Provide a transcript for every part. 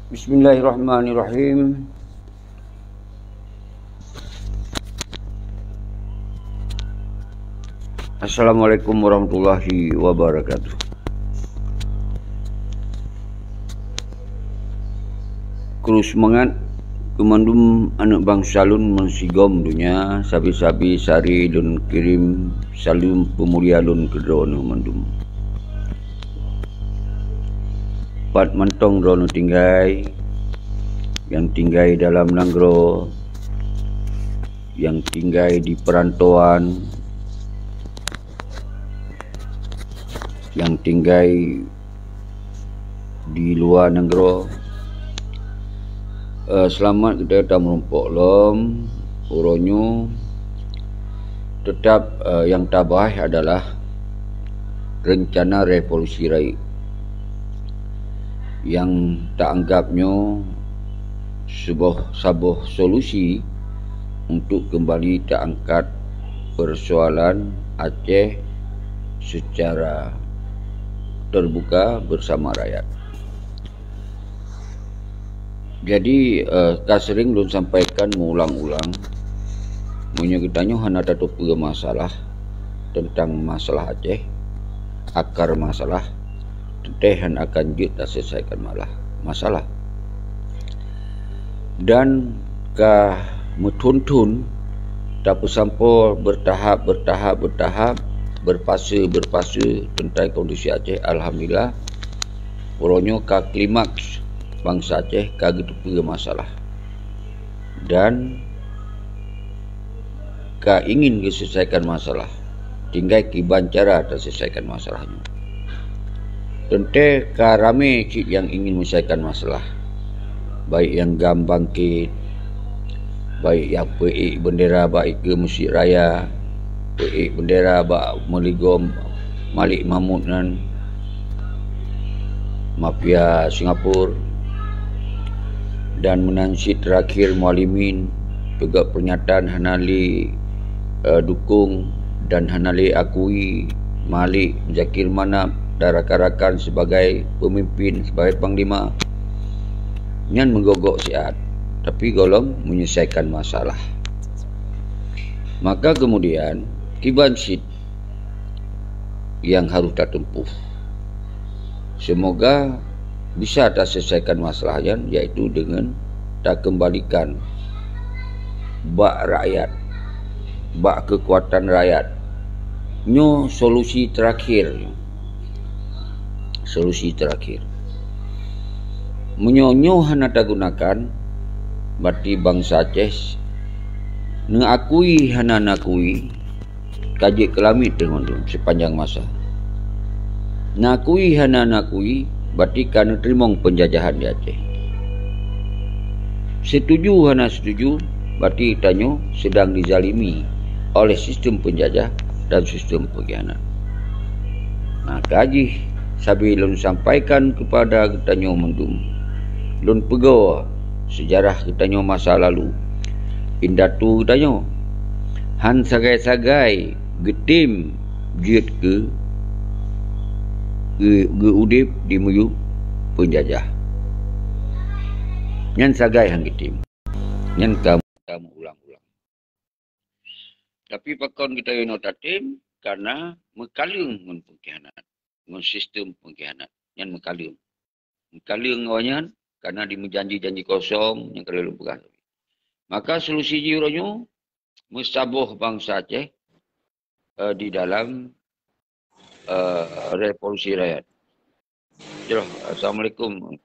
Bismillahirrahmanirrahim. Assalamualaikum warahmatullahi wabarakatuh. Kru semangat kemandum anak bangsa lun mensigom dunia sabi-sabi sari lun kirim salam pemulia lun kedrono mandum. Pat mentong drono tinggai yang tinggai dalam nanggro, yang tinggai di perantauan, yang tinggai di luar negara. Selamat kita merumpok lom uronyo. Tetap yang tabah adalah rencana revolusi rakyat yang tak anggapnya sebuah solusi untuk kembali tak angkat persoalan Aceh secara terbuka bersama rakyat. Jadi sering belum sampaikan mengulang-ulang menyebutnya hanya ada dua masalah tentang masalah Aceh, akar masalah tetehan akan kita selesaikan masalah dan metuntun tak sampai bertahap berfase tentang kondisi Aceh. Alhamdulillah puronyo klimaks bangsa Aceh kaget masalah dan ingin diselesaikan masalah, tinggal kiban cara terselesaikan masalahnya. Tentu rame yang ingin menyelesaikan masalah, baik yang gam bangkit, baik yang peik bendera baik ke Masjid Raya, peik bendera bak meligom Malik Mahmud dan mafia Singapura, dan menansid terakhir Mualimin juga pernyataan hanali dukung dan hanali akui Malik Zakir Manap dan rakan-rakan sebagai pemimpin, sebagai panglima yang menggogok siat, tapi golong menyelesaikan masalah. Maka kemudian kiban sit yang harus kita tempuh, semoga bisa tak selesaikan masalahnya, yaitu dengan tak kembalikan bak rakyat, bak kekuatan rakyat. Nyo solusi terakhir menyonyo hana tak gunakan berarti bangsa Aceh ngakui hana nakui kaji kelamit dengan sepanjang masa. Nakui hana nakui berarti karena terima penjajahan di Aceh. Setuju hana setuju berarti tanyo sedang dizalimi oleh sistem penjajah dan sistem pengkhianat. Nah, kaji sabi lun sampaikan kepada ketanyo mendum, lun pego sejarah ketanyo masa lalu, indatu ketanyo han sagai-sagai getim jiet ke udip di muyu penjajah. Nyan sagai hang getim, nyan kamu ulang-ulang. Tapi pakon kita yono tatim karena mekalung ngun pengkhianat, ngun sistem pengkhianat yang mekalung awanyan karena dimenjanji-janji kosong yang kerja lupa. Maka solusi jironyo mustaboh bangsa Aceh di dalam revolusi rakyat. Assalamualaikum.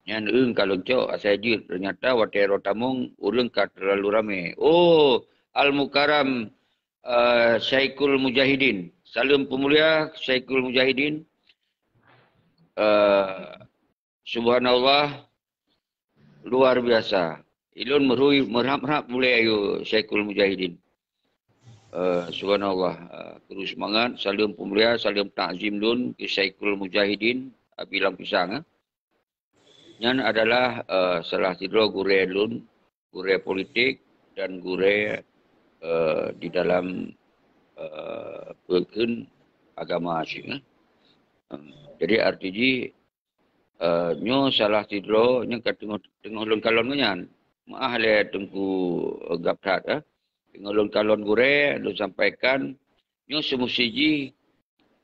Yang kalau cok saya jir ternyata watero tamong uleng ka terlalu rame. Oh, Al-Mukarram Syekhul Mujahidin. Salam pemulia Syekhul Mujahidin. Subhanallah, luar biasa. Ilun merhap-merhap mulai ayo Syekhul Mujahidin. Subhanallah, terus semangat. Salam pemulia, salam takzim lun ke Syekhul Mujahidin. Bilang pisang. Yang adalah salah satu guru lun, guru politik dan guru di dalam agama asyik. Jadi artinya Nyo salah tidro nya kat tengah ulun kalon nyan. Maah le tengku gaptat tengah ulun kalon gure lu sampaikan nyo semusiji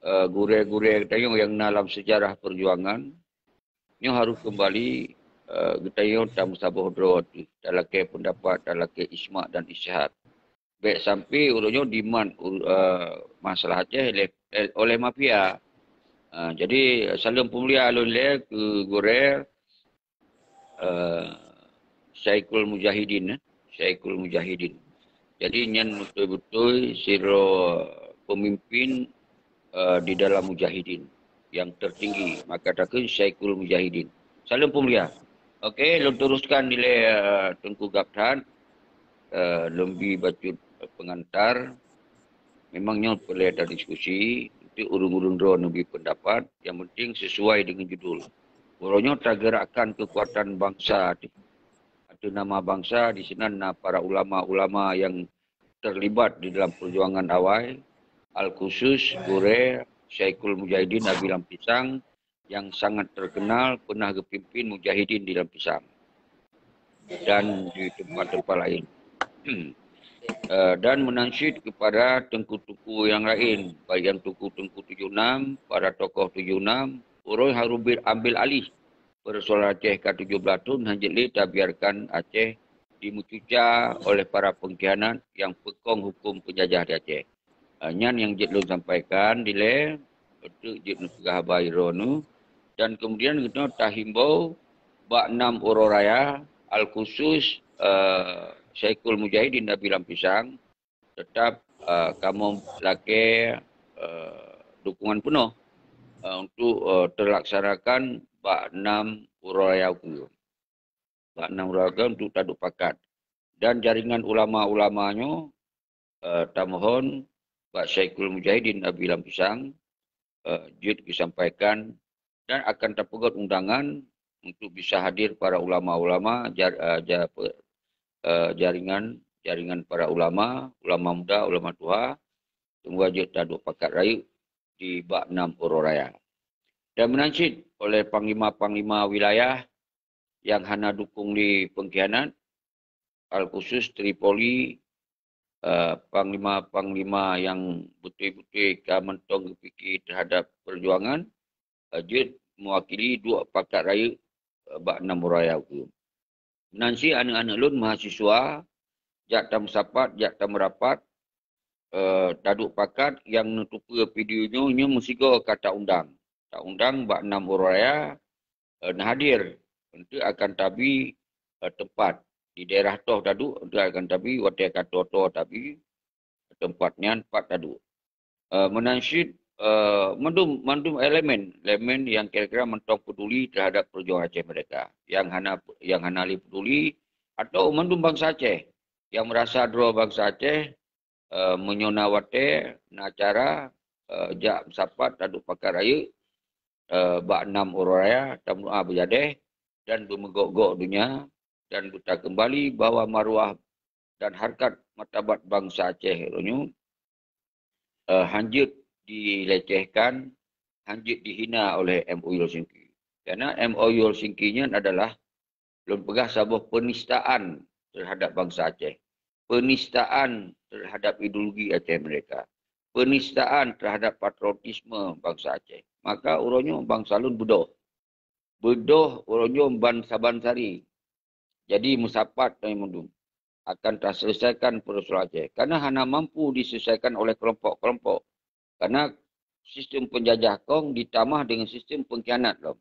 gure-gure tayo yang dalam sejarah perjuangan nyo harus kembali tayo tam sabuh dro dalake pendapat dalake isma dan isyihad. Baik sampai urunyo demand masalah Aceh oleh mafia. Jadi salam pemulia alun le ke gore Syekhul Mujahidin. Syekhul Mujahidin. Jadi nyan betul-betul siro pemimpin di dalam Mujahidin yang tertinggi. Maka takkan Syekhul Mujahidin. Salam pemulia. Okey, lu teruskan nilai Tengku Gaptan. Lebih bacut pengantar. Memangnya boleh ada diskusi. Itu urung-urung drone lebih pendapat. Yang penting sesuai dengan judul. Urungnya tergerakkan kekuatan bangsa. Ada nama bangsa di sana para ulama-ulama yang terlibat di dalam perjuangan awal. Al-Khusus, Gure, Syekhul Mujahidin, Abi Lampisang yang sangat terkenal pernah kepimpin Mujahidin di Lampisang dan di tempat-tempat lain. Dan menansyid kepada tengku-tengku yang lain, baik yang tengku-tengku 76, para tokoh 76, orang harus ambil alih persoalan Aceh ke-17 tu, hanjili tak biarkan Aceh dimucuca oleh para pengkhianat yang pekong hukum penjajah di Aceh. Nyan yang Jitlu sampaikan, dile, itu Jitlu Kegahabar Ironu, dan kemudian kita tak himbau, bak 6 Ororaya, Al-Khusus, Syekhul Mujahidin Nabi Lampisang tetap kamu laki dukungan penuh untuk terlaksanakan bak 6 uraya ku. Bak 6 uraya untuk taduk pakat. Dan jaringan ulama-ulamanya tamohon bak Syekhul Mujahidin Nabi Lampisang jud disampaikan dan akan terpegot undangan untuk bisa hadir para ulama-ulama jaringan para ulama muda, ulama tua, semua je taduk pakat rayu di bak 6 Ororaya. Dan menansyid oleh panglima-panglima wilayah yang hana dukung di pengkhianat, Al-Khusus Tripoli, panglima-panglima yang betul-betul kamentong fikir terhadap perjuangan, je mewakili 2 pakat rayu bak 6 Ororaya itu. Nanti anak-anak lun mahasiswa jak tam sapat, jak tam merapat taduk pakat yang nutupi videonya mesti kata undang. Tak undang bak 6 Ororaya hadir untuk akan tabi tempat di daerah toh taduk untuk akan tabi watai kata toh tabi tempatnya 4 taduk. Menansyid mandum elemen yang kira-kira mentong peduli terhadap perjuangan Aceh mereka yang hana peduli atau mandum bangsa Aceh yang merasa draw bangsa Aceh menyona wate acara jak sapat taduk pakar raya bak 6 Ororaya tamnuah berjadeh dan bermegok-gok dunia dan buta kembali bahawa maruah dan harkat martabat bangsa Aceh hanjut dilecehkan, hanjit dihina oleh MOU Helsinki. Kerana MOU Helsinki-nya adalah belum pegah sebuah penistaan terhadap bangsa Aceh. Penistaan terhadap ideologi Aceh mereka. Penistaan terhadap patriotisme bangsa Aceh. Maka urunnya bangsa lun bedoh. Bedoh urunnya bangsa Bansari. Jadi musapat dan mundum akan terselesaikan persoalan Aceh. Karena hanya mampu diselesaikan oleh kelompok-kelompok. Karena sistem penjajah kong ditambah dengan sistem pengkhianat kong.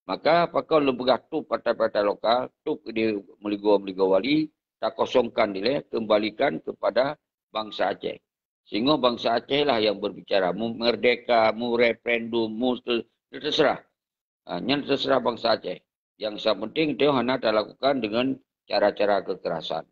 Maka apakah lembaga tu partai-partai lokal, tu dia meligo wali, tak kosongkan dia, kembalikan kepada bangsa Aceh. Sehingga bangsa Aceh lah yang berbicara. Mu merdeka, mu referendum, mu terserah. Yang terserah bangsa Aceh. Yang sangat penting dia hanya dilakukan dengan cara-cara kekerasan.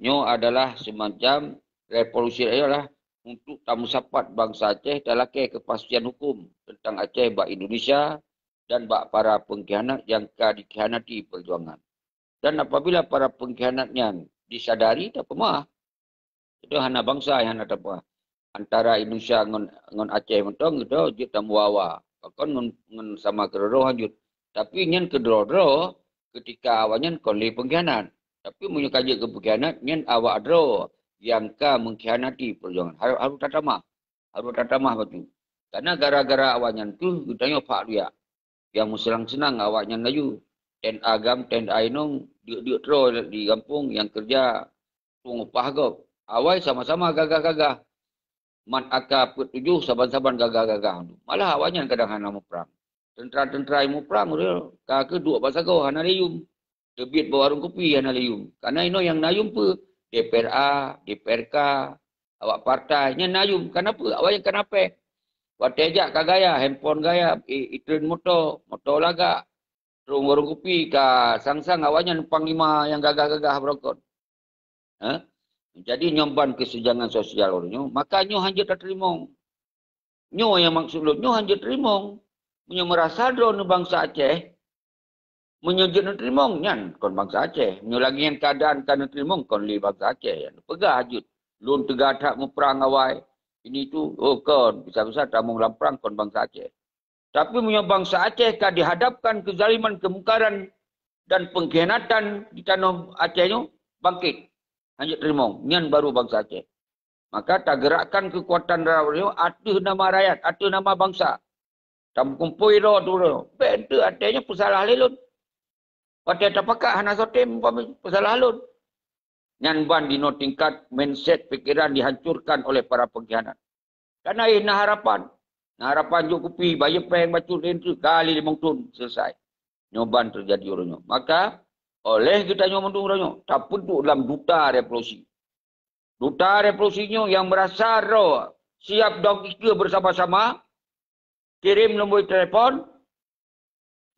Nyo adalah semacam revolusi ialah untuk tamu sapat bangsa Aceh dalam kepastian hukum tentang Aceh bak Indonesia dan bak para pengkhianat yang dikhianati perjuangan. Dan apabila para pengkhianatnya disadari, tak pemah. Itu hanya bangsa yang ada apa. Antara Indonesia dengan Aceh mentong itu kita muawa. Bahkan dengan sama keroh lanjut. Tapi nyen kedro-dro ketika awaknya konli pengkhianat. Tapi munyo kaje ke pengkhianat nyen awak dro yang ka mengkhianati perjuangan. Harus tatamah. Harus tatamah batu. Karena gara-gara awaknya tu ditanya pak dia. Yang senang-senang awaknya laju. Ten agam, ten ainung, diuk-diuk tro di kampung yang kerja tunggu upah kau. Awai sama-sama gagah-gagah. Man aka petujuh saban-saban gagah-gagah. Malah awaknya kadang hana perang. Tentera-tentera yang perang dia. Kaka dua pasal kau hana leyum. Debit bawarung kopi hana leyum. Karena ino yang nayum pe DPRA, DPRK, awak partainya nayum. Kenapa? Awak yang kenapa? Watejak kagaya, handphone gaya, itren motor laga. Terung warung kopi ka sang-sang awaknya numpang lima yang gagah-gagah berokon. Ha? Jadi nyomban kesenjangan sosial orangnya, maka nyo hanya tak terima. Nyo yang maksud lo, nyo hanya terima. Nyo merasa drone bangsa Aceh, nyo jenak terima nyan kon bangsa Aceh. Nyo lagi yang keadaan kan terima kon li bangsa Aceh. Pegah hajut. Lun tegadak mu perang awai. Ini tu, oh kon, bisa-bisa tamung lamprang kon bangsa Aceh. Tapi punya bangsa Aceh kan dihadapkan kezaliman, kemungkaran dan pengkhianatan di tanah Aceh itu bangkit. Hanya terima. Nian baru bangsa Aceh. Maka tak gerakkan kekuatan rakyat, atuh nama rakyat, atuh nama bangsa. Tak kumpul roh dulu. Benda adanya pesalah lelun. Pada tapakat hana sotem pesalah lelun. Nian ban di no tingkat mindset fikiran dihancurkan oleh para pengkhianat. Karena ini harapan. Harapan Jokowi, bayar peng, bacun, lentu, kali 5 tun, selesai. Nyoban terjadi orangnya. Maka, oleh kita nyomong orangnya, tak penduk dalam duta revolusi. Duta revolusinya yang merasa roh, siap dong kita bersama-sama, kirim nombor telefon,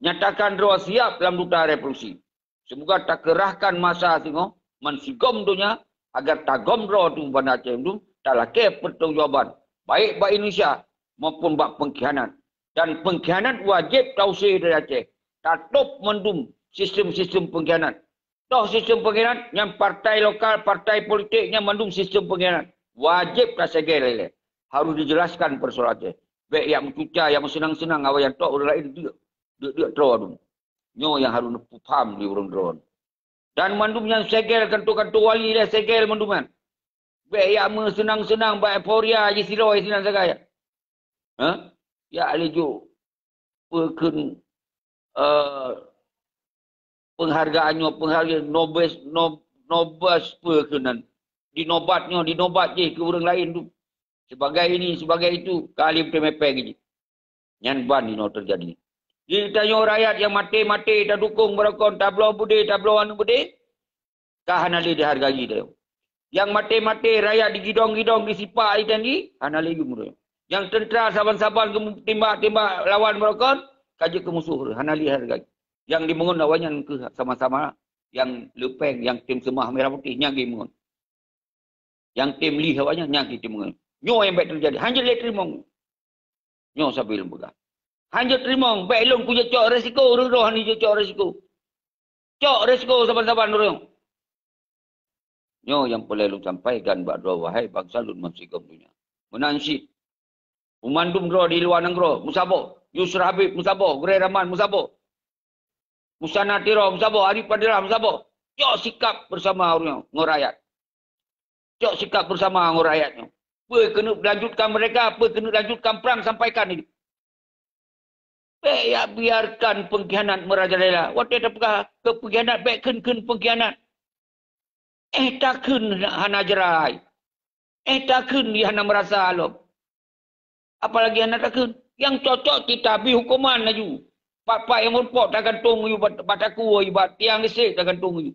nyatakan roh siap dalam duta revolusi. Semoga tak kerahkan masa tengok, mensigom dunia, agar tak gomro tu pada Aceh itu, tak laki pertanggungjawaban. Baik Indonesia, maupun bak pengkhianat. Dan pengkhianat wajib tausih dari Aceh. Tatap mendum sistem-sistem pengkhianat. Toh sistem pengkhianat yang partai lokal, partai politiknya mendum sistem pengkhianat. Wajib tak segel lele. Harus dijelaskan persoalan Aceh. Baik yang mencuca, yang senang-senang, awak yang tok orang lain dia drone. Nyo yang harus paham di urang drone. Dan mendum yang segel kantor-kantor wali dia segel menduman. Baik yang senang-senang, baik euforia, je siroi senang sagaya. Ha? Ya aleju peken penghargaannya Nobel pekenan dinobat je ke orang lain tu sebagai ini sebagai itu kali temepeng je nyan ban ini terjadi. Ditanya rakyat yang mati tak dukung berakon tablo anu bude kah hanali dihargai dia. Yang mati rakyat digidong-gidong disipak tadi hanali gumur. Yang tentera saban-saban tembak lawan mereka, kaji ke musuh. Hanali hargai. Yang dimungun awalnya ke sama-sama. Yang lepeng, yang tim semah merah putih, nyagi mungun. Yang tim lih awalnya, nyagi tim mungun. Nyo yang baik terjadi. Hanya lihat terimong. Nyo sambil lembaga. Hanya terimong. Baik long punya cok resiko. Roh ni cok resiko. Cok resiko saban-saban orang. Nyo yang boleh lu sampaikan, Mbak Dua, wahai bangsa lu mensigam dunia. Menansyid. Umandum roh di luar negeri, musabo. Yusra Habib, musabo. Gure Rahman, musabo. Musana Tiro, musabo. Arif Padira, musabo. Cok sikap bersama orang ngorayat. Cok sikap bersama ngorayatnya. Apa kena lanjutkan mereka, apa kena lanjutkan perang sampaikan ini. Ya biarkan pengkhianat merajalela. Waktu ada pengkhianat, baik ken pengkhianat. Takkan hana jerai. Takkan dia hana merasa alop. Apalagi anak takkan. Yang cocok kita bi hukuman laju. Pak yang merpok takkan tunggu you bataku ibat tiang listrik takkan tunggu you.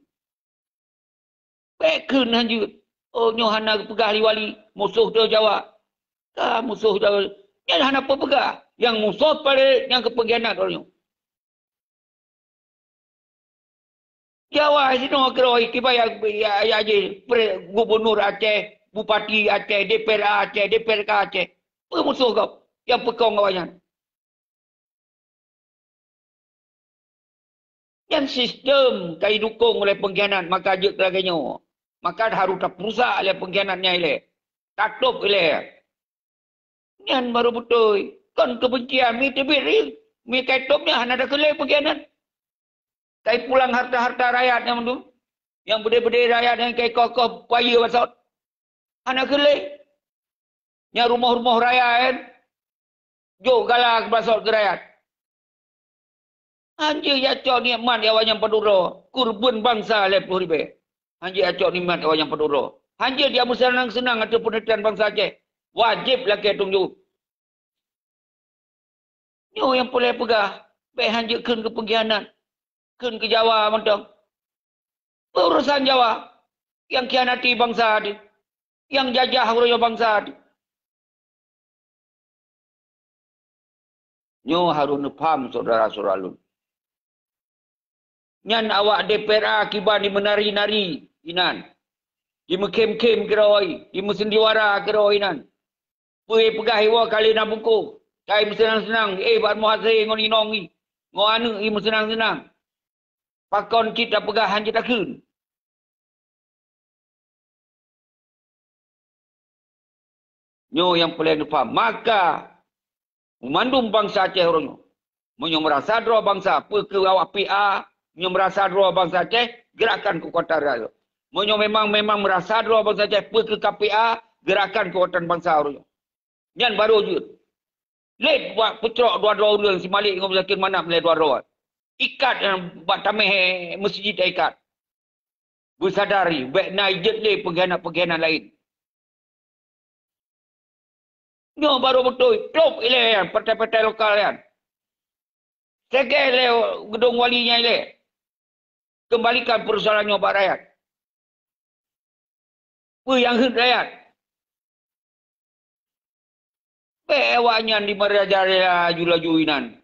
Pekun hanjut. Oh nyohana pegah liwali musuh tu Jawa. Musuh Jawa. Yang hana apa pegah. Yang musuh pada yang kepengkhianat orangnya. Jawa sini keroi kibaya ya gubernur Aceh, bupati Aceh, DPR Aceh, DPRK Aceh. Apa musuh kau? Yang pekong kawannya. Yang sistem kau dukung oleh pengkhianat, maka je kelaganya. Maka harus tak perusak oleh pengkhianatnya ile. Tatup ile. Yang baru betul. Kan kebencian, mitibir. Mi kai topnya hana ada kelai pergianan. Kai pulang harta-harta rakyat yang tu. Yang berdeh-berdeh rakyat yang kai kokoh paya pasal. Hana kelai. Yang rumah-rumah rakyat kan. Jok galak pasal ke rakyat. Anjir acok nikmat awak yang peduro. Kurban bangsa lepuh ribe. Anjir acok nikmat awak yang peduro. Anjir dia bersenang-senang atau penelitian bangsa Aceh. Wajib lagi tunggu. Nyo yang boleh pegah. Baik hanjir kun ke pengkhianat. Kun ke Jawa mentang. Urusan Jawa. Yang khianati bangsa dia. Yang jajah orang bangsa dia. Nyo harus faham saudara-saudara lun. Nyan awak DPRA kibar di menari-nari inan. Di mekem-kem keroi, di mesendiwara keroi inan. Pui pegah iwa kali nak buku. Kai senang-senang, buat muhasir ngon inongi. Ngo anu i senang-senang. Pakon kita pegah hanjit akun. Nyo yang paling faham. Maka memandum bangsa Aceh orangnya. Menyo merasa dua bangsa, ke awak PA, menyo merasa dua bangsa Aceh, gerakan kekuatan rakyat. Menyo memang merasa dua bangsa Aceh, ke KPA, gerakan kekuatan bangsa orangnya. Yang baru je. Lek buat pecerok dua-dua orang si Malik dengan Zakir Manap lek dua-dua. Ikat buat tameh masjid ikat. Bersadari, baik naik jet le pengkhianat-pengkhianat lain. Nyo baru betul. Top ile yang partai-partai lokal kan. Segel le gedung walinya ile. Kembalikan persoalannya buat rakyat. Apa yang hut rakyat? Pewaknya di merajari jula-juinan.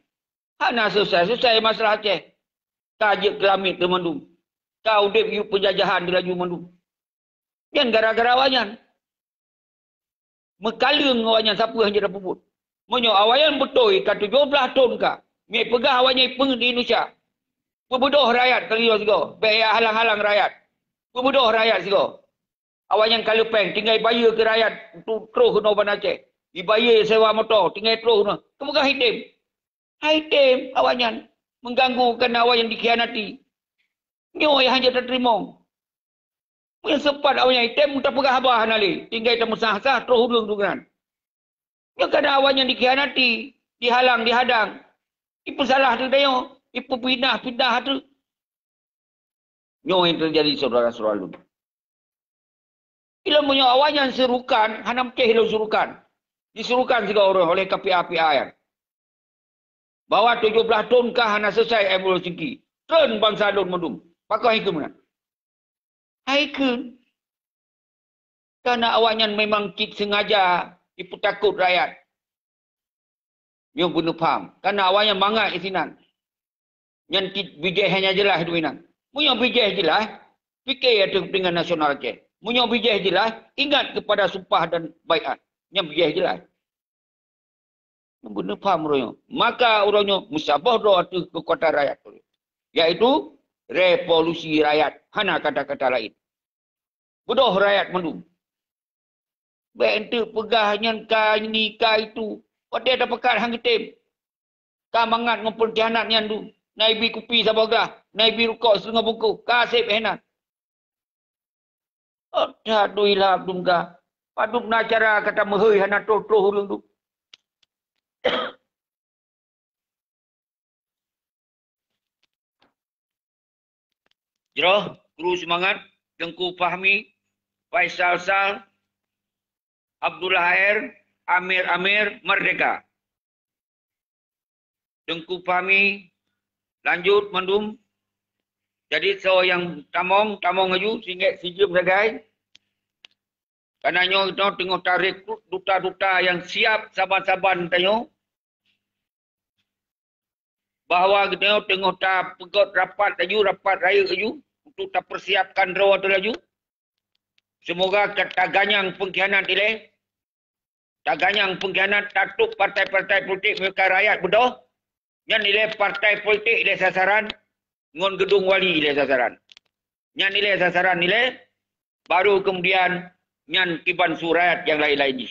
Hana selesai masalah Aceh. Tajik kelamit ke Mendung. Kau dek yuk penjajahan di laju Mendung. Yang gara-gara awanyan. Mekalung awanyan siapa yang jadi puput. Menyo awanyan betul ke 17 tahun ka. Mek pegah awanyan peng di Indonesia. Pembunuh rakyat kali juga. Baik halang-halang rakyat. Pembunuh rakyat juga. Awanyan kalau peng tinggal bayar ke rakyat untuk terus ke Noban Aceh. Dibayar sewa motor, tinggal terus. Kemudian hitam. Hitam awanyan. Mengganggu kerana awanyan dikhianati. Nyo yang hanya terterima. Yang sempat awanyan hitam, tak pegah abah nali. Tinggal kita mesah-sah, terus hudung tu kan. Nyo kerana awanyan dikhianati, dihalang, dihadang. Ipu salah tu dayo. Ipu pindah tu. Nyo yang terjadi saudara-saudara lu. Bila menyo awanyan serukan, hanam ceh hilang serukan. Disuruhkan juga orang oleh KPA-PA yang. Bahawa 17 tahun kah hana selesai evolusi singki. Tren bangsa Lun Mendung. Pakai hikum kan? Hikum. Karena awaknya memang cik sengaja ipu takut rakyat. Yang bunuh faham. Karena awaknya mangat isinan. Yang bijih hanya jelas itu inan. Munyok bijih jelas. Fikir itu dengan nasional Aceh. Munyok bijih jelas. Ingat kepada sumpah dan baiat. Yang bijih jelas. Membunuh faham orangnya. Maka orangnya musabah doa itu kekuatan rakyat. Iaitu revolusi rakyat. Hana kata-kata lain. Bodoh rakyat Mendung. Baik itu pegahnya ka ini ka itu. Pada ada pekat hang ketim. Ka mangat ngumpul kianat yang tu. Naibi kupi sabagah. Naibi rukuk setengah buku. Kasih pehenat. Oh, dah duilah abdum ka. Paduk na cara kata mehoi hana toh hulung tu. Jeroh, guru semangat, Tengku Fahmi, Faisal Sal, Abdullah Air, Amir, Merdeka. Tengku Fahmi, lanjut Mendung. Jadi so yang tamong aju, singgit sijum segai. Karenanya kita tengok tarik duta-duta yang siap saban-saban tanya. Bahawa kita tengok tak pegot rapat raya aju. Untuk tak persiapkan rawa tu laju. Semoga tak ganyang pengkhianat ilai. Tak ganyang pengkhianat tatuk partai-partai politik mereka rakyat bedoh. Yang nilai partai politik ilai sasaran. Ngon gedung wali ilai sasaran. Yang nilai sasaran nilai. Baru kemudian nyan kiban surat yang lain-lain ni.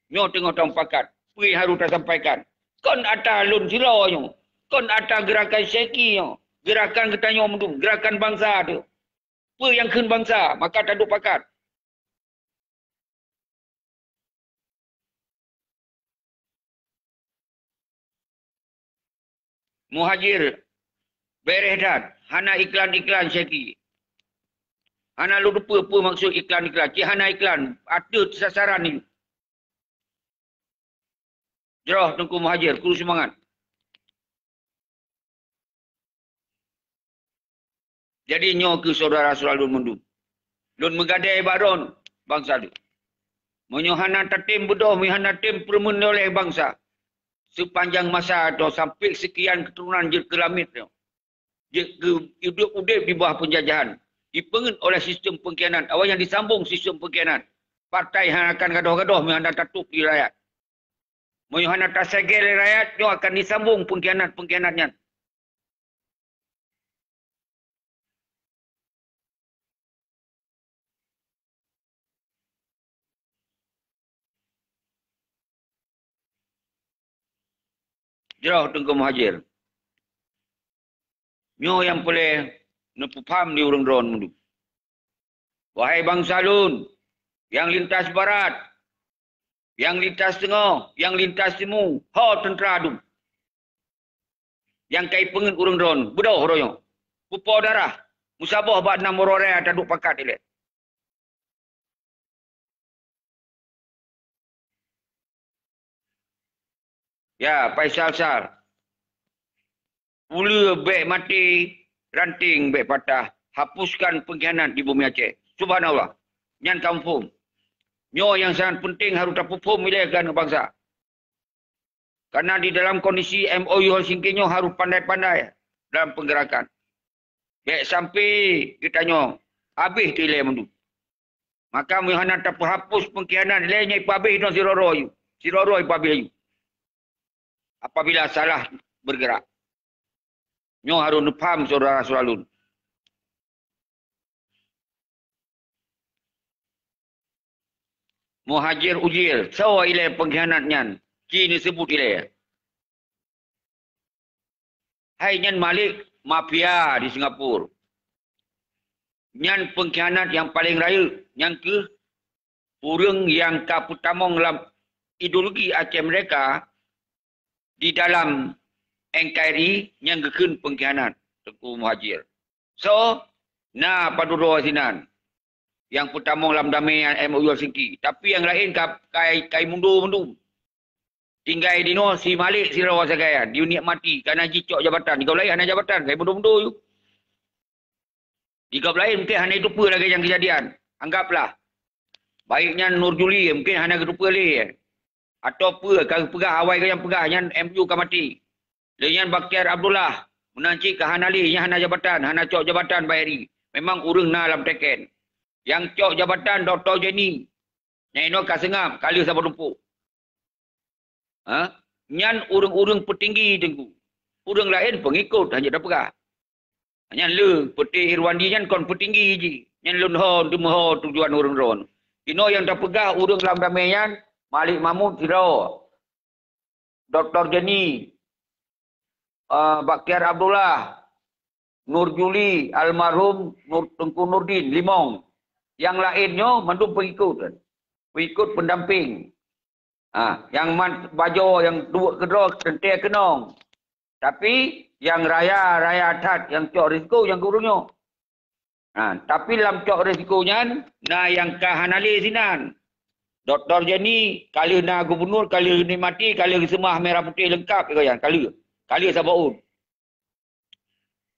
Nyo tengok tampakat. Pui harus tersampaikan. Kon ata lun sironyo. Kon ata gerakan sekiyo. Gerakan ketanyo mendung. Gerakan bangsa tu. Apa yang ken bangsa? Maka tak duk pakat. Muhajir. Berehdan. Hana iklan-iklan seki. Hana lu lupa apa maksud iklan-iklan. Cik hana iklan. Ada sasaran ni. Jerah Tengku Muhajir, kuru semangat. Jadi nyo ke saudara-saudara Lun Mendung. Lun megadai baron bangsa dia. Menyohana tatim bedoh, menyohana tim permen oleh bangsa. Sepanjang masa tu sampai sekian keturunan je ke lamit tu. Je ke hidup-hidup di bawah penjajahan. Dipengen oleh sistem pengkhianat. Awal yang disambung sistem pengkhianat. Partai yang akan gadoh-gadoh menyohana tatup di rakyat. Menyohana tak segel rakyat, dia akan disambung pengkhianat-pengkhianatnya. Jerah Tengku Muhajir. Nyo yang boleh nepupam di urang drone mundu. Wahai bangsa Lun, yang lintas barat, yang lintas tengah, yang lintas timur, ha tentera tu. Yang kai pengen urang drone, bedoh royo. Pupa darah, musabah bak 6 orang tak duk pakat dia. Ya, Faisal Sal. Ula bek mati, ranting bek patah. Hapuskan pengkhianat di bumi Aceh. Subhanallah. Nyan kampung. Nyo yang sangat penting harus terpupum wilayah bangsa. Karena di dalam kondisi MOU Helsinki nyo harus pandai-pandai dalam penggerakan. Bek sampai kita nyo habis tu wilayah mendu. Maka mihana terhapus pengkhianat wilayahnya ipabih no siroro yu. Siroro ipabih yu. Apabila salah bergerak. Nyo harus faham saudara-saudara Lun. Muhajir ujir. So ilai pengkhianatnya. Kini sebut ilai. Hai nyan Malik. Mafia di Singapura. Nyan pengkhianat yang paling raya. Yang ke. Orang yang kaputamong dalam ideologi Aceh mereka. Di dalam NKRI yang gekun pengkhianat Tengku Muhajir. So, na paduro sinan. Yang pertama dalam damai MOU Helsinki. Tapi yang lain kai mundur. Tinggal di no si Malik si Rawa Sagayan. Dia nikmati kerana jicok jabatan. Di kau lain hanya jabatan. Kai mundur-mundur you. Di kau lain mungkin hanya itu lagi yang kejadian. Anggaplah. Baiknya Nur Juli mungkin hanya itu lagi. Atau apa, kalau pegah awal yang pegah, yang MU kan mati. Dengan Bakhtiar Abdullah, menanci ke Hanali, yang hana jabatan, hana cok jabatan bayari. Memang urang na dalam teken. Yang cok jabatan Dr. Jenny. Yang ini kan sengam, kali sama tumpuk. Ha? Yang urang-urang petinggi tengku. Urang lain pengikut, hanya dah pegah. Yang le, peti Irwandi, yang kon petinggi je. Yang lunhon, dumho, tujuan urang-urang. Ini yang dah pegah, urang dalam damaian, Malik Mahmud Hiro, Dr. Jenny, Bakhtiar Abdullah, Nur Juli, almarhum Tengku Nurdin, Limong. Yang lainnya mandum pengikut. Pengikut pendamping. Yang bajo, yang dua kedua, tentia kenong. Tapi yang raya atat, yang cok risiko, yang gurunya. Tapi dalam cok risikonya, yang kahanali sinan. Dr. Jenny, kali na gubernur, kali ni mati, kali semua merah putih lengkap. Kali sabaun.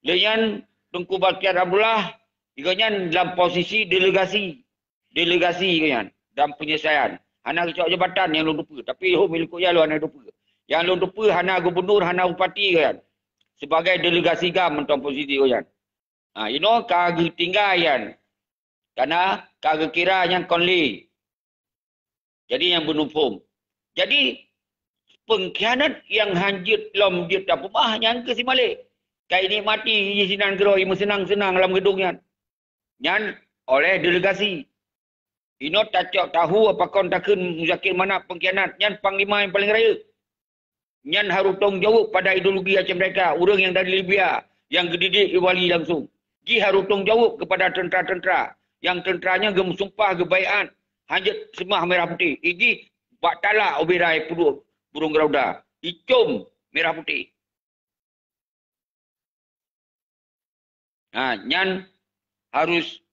Dengan Tengku Bakhtiar Abdullah, ikanya dalam posisi delegasi. Delegasi ikanya, dalam penyelesaian. Hana kecok jabatan yang lu lupa. Tapi milik ya lu hana lupa. Yang lu lupa hana gubernur, hana upati ikanya. Sebagai delegasi gam mentang posisi ikanya. Kagak tinggal ikanya. Karena kagak kira yang konli. Jadi yang benufum. Jadi pengkhianat yang hanjit lom dia tak pemah yang ke si Malik. Kai ni mati di sinan geroi senang-senang dalam gedungnya. Yang oleh delegasi. Ino tak tahu apa kon takun muzakir mana pengkhianat. Yang panglima yang paling raya. Nyan harus tanggung jawab pada ideologi Aceh mereka. Orang yang dari Libya, yang gedidik wali langsung. Ji harus tanggung jawab kepada tentera-tentera. Yang tenteranya gem sumpah gebaian. Hanjat semah merah putih. Iji bak talak oberai burung gerauda. Icum merah putih. Nyan harus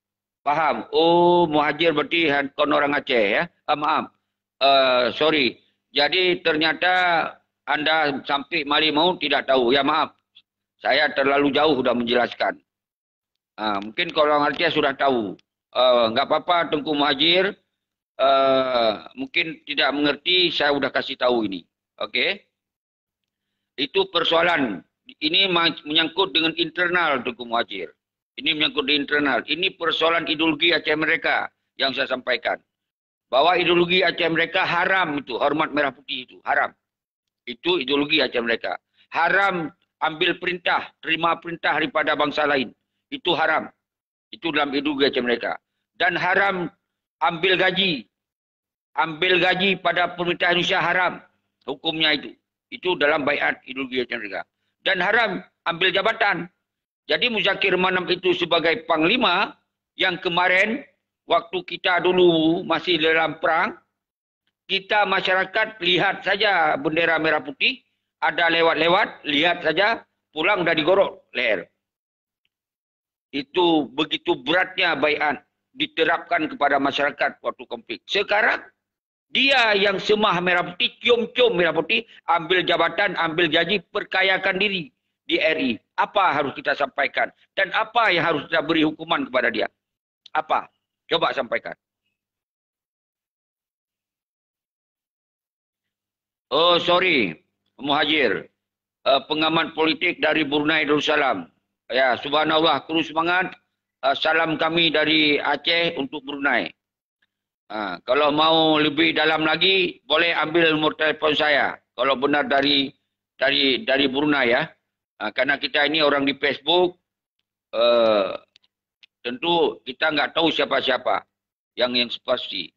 faham. Oh, Muhajir berarti kon orang Aceh ya. Maaf. Sorry. Jadi ternyata Anda sampai Malimau tidak tahu. Ya maaf. Saya terlalu jauh sudah menjelaskan. Mungkin kalau orang Aceh sudah tahu. Enggak apa-apa Tengku Muhajir. Mungkin tidak mengerti, saya sudah kasih tahu ini. Okey. Itu persoalan. Ini menyangkut dengan internal Tengku Muhajir. Ini menyangkut di internal. Ini persoalan ideologi Aceh mereka yang saya sampaikan. Bahwa ideologi Aceh mereka haram itu. Hormat merah putih itu. Haram. Itu ideologi Aceh mereka. Haram ambil perintah. Terima perintah daripada bangsa lain. Itu haram. Itu dalam ideologi Aceh mereka. Dan haram ambil gaji. Ambil gaji pada pemerintah Indonesia haram. Hukumnya itu. Itu dalam baiat ideologi Aceh mereka. Dan haram ambil jabatan. Jadi Muzakir Manam itu sebagai panglima yang kemarin waktu kita dulu masih dalam perang, kita masyarakat lihat saja bendera merah putih, ada lewat-lewat, lihat saja, pulang dah digorok leher. Itu begitu beratnya baiat diterapkan kepada masyarakat waktu konflik. Sekarang dia yang semah merah putih, cium-cium merah putih, ambil jabatan, ambil gaji, perkayakan diri di RI. Apa harus kita sampaikan? Dan apa yang harus kita beri hukuman kepada dia? Apa? Coba sampaikan. Oh, sorry. Muhajir. Pengamat politik dari Brunei Darussalam. Ya, subhanallah. Terus semangat. Salam kami dari Aceh untuk Brunei. Kalau mau lebih dalam lagi, boleh ambil nomor telefon saya. Kalau benar dari Brunei ya. Karena kita ini orang di Facebook, tentu kita nggak tahu siapa-siapa yang pasti.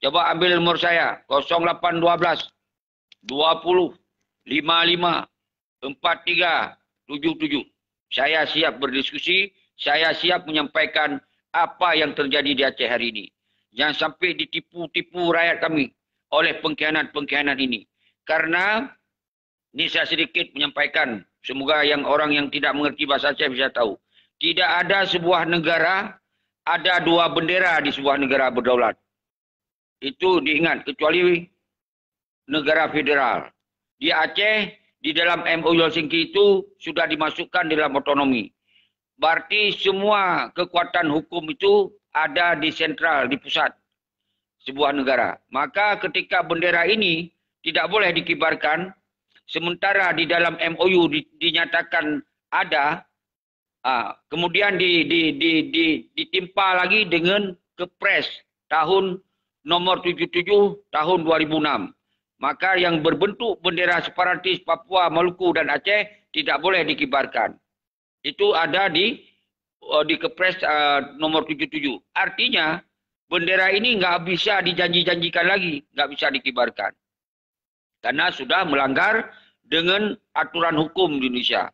Coba ambil nomor saya, 0812 20 55 4377. Saya siap berdiskusi, saya siap menyampaikan apa yang terjadi di Aceh hari ini. Jangan sampai ditipu-tipu rakyat kami oleh pengkhianat-pengkhianat ini. Karena ini saya sedikit menyampaikan, semoga orang yang tidak mengerti bahasa Aceh bisa tahu. Tidak ada sebuah negara, ada dua bendera di sebuah negara berdaulat. Itu diingat, kecuali negara federal. Di Aceh, di dalam MOU Helsinki itu sudah dimasukkan dalam otonomi. Berarti semua kekuatan hukum itu ada di sentral, di pusat sebuah negara. Maka ketika bendera ini tidak boleh dikibarkan, sementara di dalam MOU dinyatakan ada, kemudian ditimpa lagi dengan Kepres tahun nomor 77 tahun 2006. Maka yang berbentuk bendera separatis Papua, Maluku dan Aceh tidak boleh dikibarkan. Itu ada di Kepres nomor 77. Artinya bendera ini nggak bisa dijanji-janjikan lagi, nggak bisa dikibarkan. Karena sudah melanggar dengan aturan hukum di Indonesia.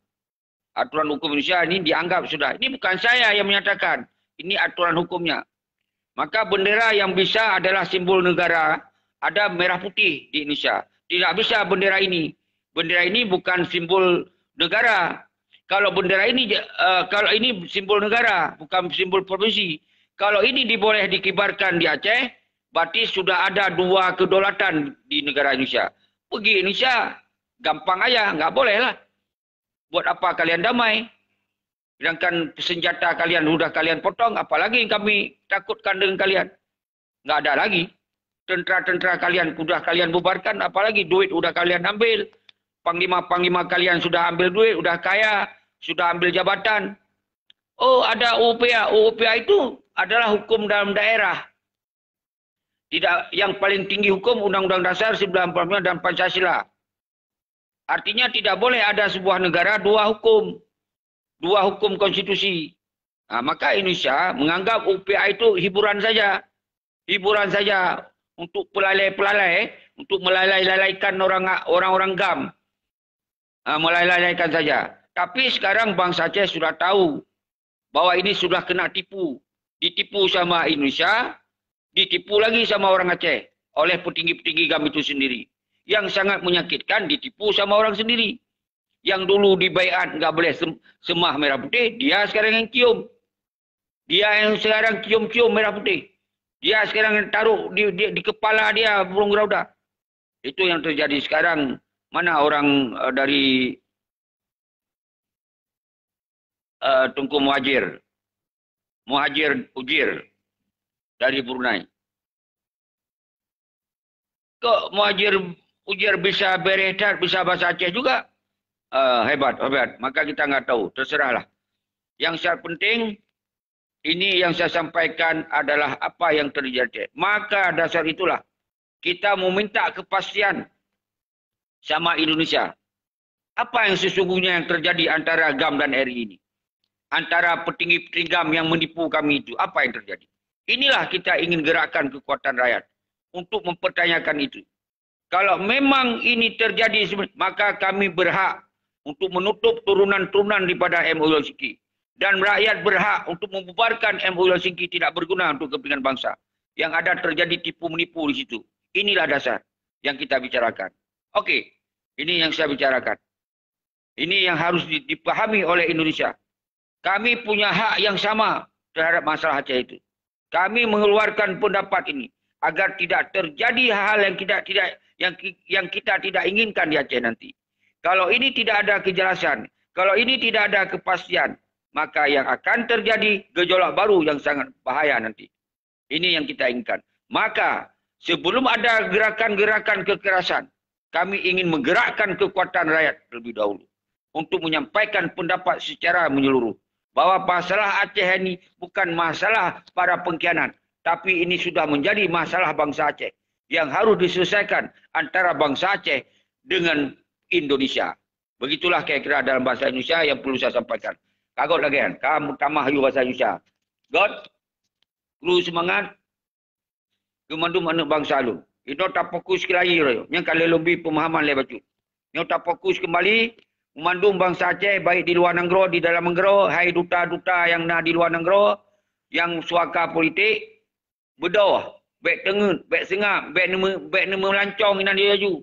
Aturan hukum Indonesia ini dianggap sudah. Ini bukan saya yang menyatakan. Ini aturan hukumnya. Maka bendera yang bisa adalah simbol negara. Ada merah putih di Indonesia. Tidak bisa bendera ini. Bendera ini bukan simbol negara. Kalau bendera ini, kalau ini simbol negara, bukan simbol provinsi. Kalau ini diboleh dikibarkan di Aceh, berarti sudah ada dua kedaulatan di negara Indonesia. Pergi Indonesia, gampang aja, nggak boleh lah. Buat apa kalian damai? Sedangkan senjata kalian sudah kalian potong, apalagi kami takutkan dengan kalian. Nggak ada lagi. Tentera-tentera kalian sudah kalian bubarkan, apalagi duit sudah kalian ambil. Panglima-panglima kalian sudah ambil duit, sudah kaya, sudah ambil jabatan. Oh, ada UPA. UPA itu adalah hukum dalam daerah. Tidak, yang paling tinggi hukum Undang-Undang Dasar 1945 dan Pancasila. Artinya tidak boleh ada sebuah negara dua hukum konstitusi. Maka Indonesia menganggap UPA itu hiburan saja. Hiburan saja untuk pelalai-pelalai, untuk melalai-lalaikan orang-orang GAM. Melalaikan saja. Tapi sekarang bangsa Aceh sudah tahu bahwa ini sudah kena tipu. Ditipu sama Indonesia, ditipu lagi sama orang Aceh oleh petinggi-petinggi kami itu sendiri. Yang sangat menyakitkan, ditipu sama orang sendiri. Yang dulu dibaiat nggak boleh semah merah putih, dia sekarang yang cium. Dia yang sekarang cium-cium merah putih. Dia sekarang taruh di kepala dia burung rauda. Itu yang terjadi sekarang. Mana orang dari Tunku Muhajir Ujir dari Brunei. Kok Muhajir Ujir bisa beredar, bisa bahasa Aceh juga? Hebat. Maka kita nggak tahu, terserahlah. Yang sangat penting, ini yang saya sampaikan adalah apa yang terjadi. Maka dasar itulah kita meminta kepastian sama Indonesia. Apa yang sesungguhnya yang terjadi antara GAM dan RI ini? Antara petinggi-petinggi GAM yang menipu kami itu, apa yang terjadi? Inilah kita ingin gerakkan kekuatan rakyat untuk mempertanyakan itu. Kalau memang ini terjadi, maka kami berhak untuk menutup turunan-turunan daripada MUI Helsinki. Dan rakyat berhak untuk membubarkan MUI Helsinki tidak berguna untuk kepentingan bangsa. Yang ada terjadi tipu-menipu di situ. Inilah dasar yang kita bicarakan. Oke, ini yang saya bicarakan. Ini yang harus dipahami oleh Indonesia. Kami punya hak yang sama terhadap masalah Aceh itu. Kami mengeluarkan pendapat ini agar tidak terjadi hal yang kita tidak inginkan di Aceh nanti. Kalau ini tidak ada kejelasan, kalau ini tidak ada kepastian, maka yang akan terjadi gejolak baru yang sangat bahaya nanti. Ini yang kita inginkan. Maka sebelum ada gerakan-gerakan kekerasan, kami ingin menggerakkan kekuatan rakyat terlebih dahulu untuk menyampaikan pendapat secara menyeluruh bahwa masalah Aceh ini bukan masalah para pengkhianat, tapi ini sudah menjadi masalah bangsa Aceh yang harus diselesaikan antara bangsa Aceh dengan Indonesia. Begitulah kira-kira dalam bahasa Indonesia yang perlu saya sampaikan. Kagot lagi kan? Kamu tamah you bahasa Indonesia. God, perlu semangat. Kemandum anak bangsa lu. Itu tak fokus ke lagi. Yang kalau lebih pemahaman lebih baca. Yang tak fokus kembali. Memandung bangsa Aceh baik di luar negara, di dalam negara. Hai duta-duta yang nak di luar negara. Yang suaka politik. Berdoa. Baik tengut, baik sengap, baik nama melancong inan dia laju.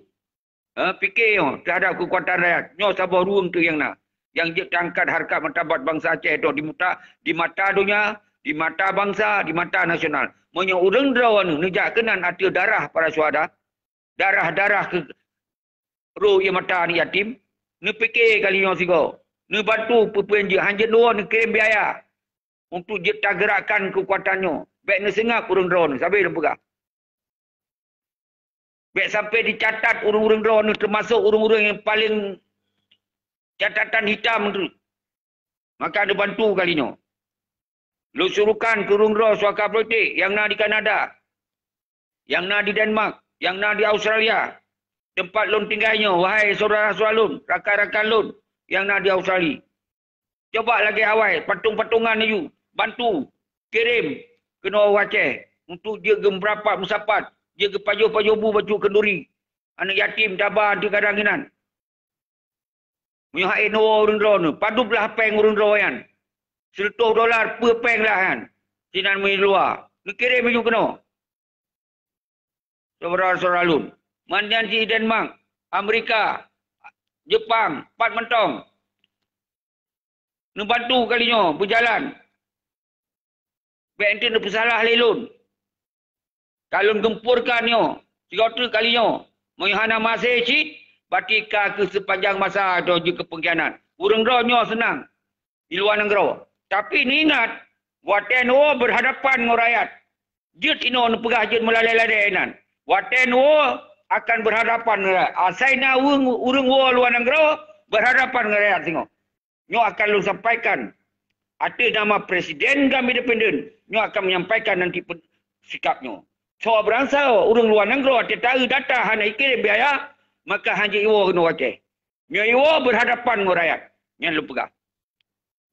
Fikir terhadap kekuatan rakyat. Nyo sabar ruang tu yang nak. Yang dia tangkat harkat martabat bangsa Aceh itu di mata dunia, di mata bangsa, di mata nasional. Menyo urang drawan nejak kenan ada darah para syuhada. Darah-darah ke roh yang mata ni yatim. Ni fikir kali yang sigo. Ni bantu pepenji hanya dua ni kirim biaya untuk kita gerakkan kekuatannya. Baik ni sengak urang drawan sampai dah pegah. Baik sampai dicatat urang-urang drawan ni termasuk urang-urang yang paling catatan hitam tu. Maka ada bantu kalinya. Lu suruhkan ke urang-urang suaka politik yang nak di Kanada, yang nak di Denmark, yang nak di Australia. Tempat lun tinggalnya, wahai saudara-saudara lun, rakan-rakan lun yang nak di Australia. Coba lagi awal, patung-patungan ni bantu, kirim ke Nuwa Aceh untuk dia gembrapat musapat, dia ke pajuh-pajuh baju kenduri. Anak yatim tabah di kadanginan. Menyahain urun-urun tu, paduplah peng urun-urun kan. $100 per peng lah kan. Sinan main luar. Ni kirim baju kena. Saudara-saudara lun. Mandian si Denmark, Amerika, Jepang, 4 mentong. Ni bantu kalinya berjalan. Baik nanti ni pesalah lelun. Kalau gempurkan nyo, 300 kalinya. Menghana masih cik, batika ke sepanjang masa atau juga pengkhianat. Urang nyo senang. Di luar negara. Tapi ni ingat, Waten berhadapan dengan rakyat. Jut ino pegah jut melalai-lalainan. Waten akan berhadapan dengan rakyat. Asaina urang luar negara berhadapan dengan rakyat tengok. Nyo akan lu sampaikan. Ada nama presiden kami independen. Nyo akan menyampaikan nanti sikapnya. So berangsa urang luar negara tahu data hanya kirim biaya, maka hanya iwo kena wakil. Nyo iwo berhadapan dengan rakyat. Yang lu pegah.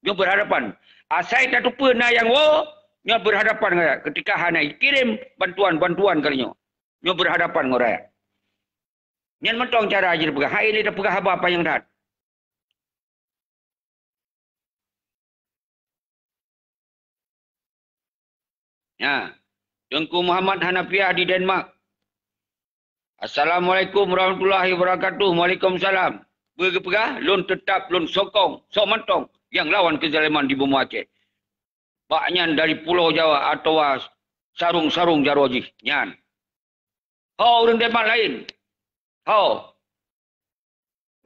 Nyo berhadapan. Asai tak lupa na yang nyo berhadapan dengan rakyat. Ketika hanya kirim bantuan-bantuan kalinya. Nyo berhadapan dengan rakyat. Nyan mentong cara aja pegah. Hai ini dah pegah apa yang dah. Ya. Tengku Muhammad Hanafiah di Denmark. Assalamualaikum warahmatullahi wabarakatuh. Waalaikumsalam. Bergepegah, lun tetap, lun sokong, sok mantong yang lawan kezaliman di bumi Aceh. Baknyan dari Pulau Jawa atau sarung-sarung jaroji. Nyan. Hau orang Denmark lain. Hau.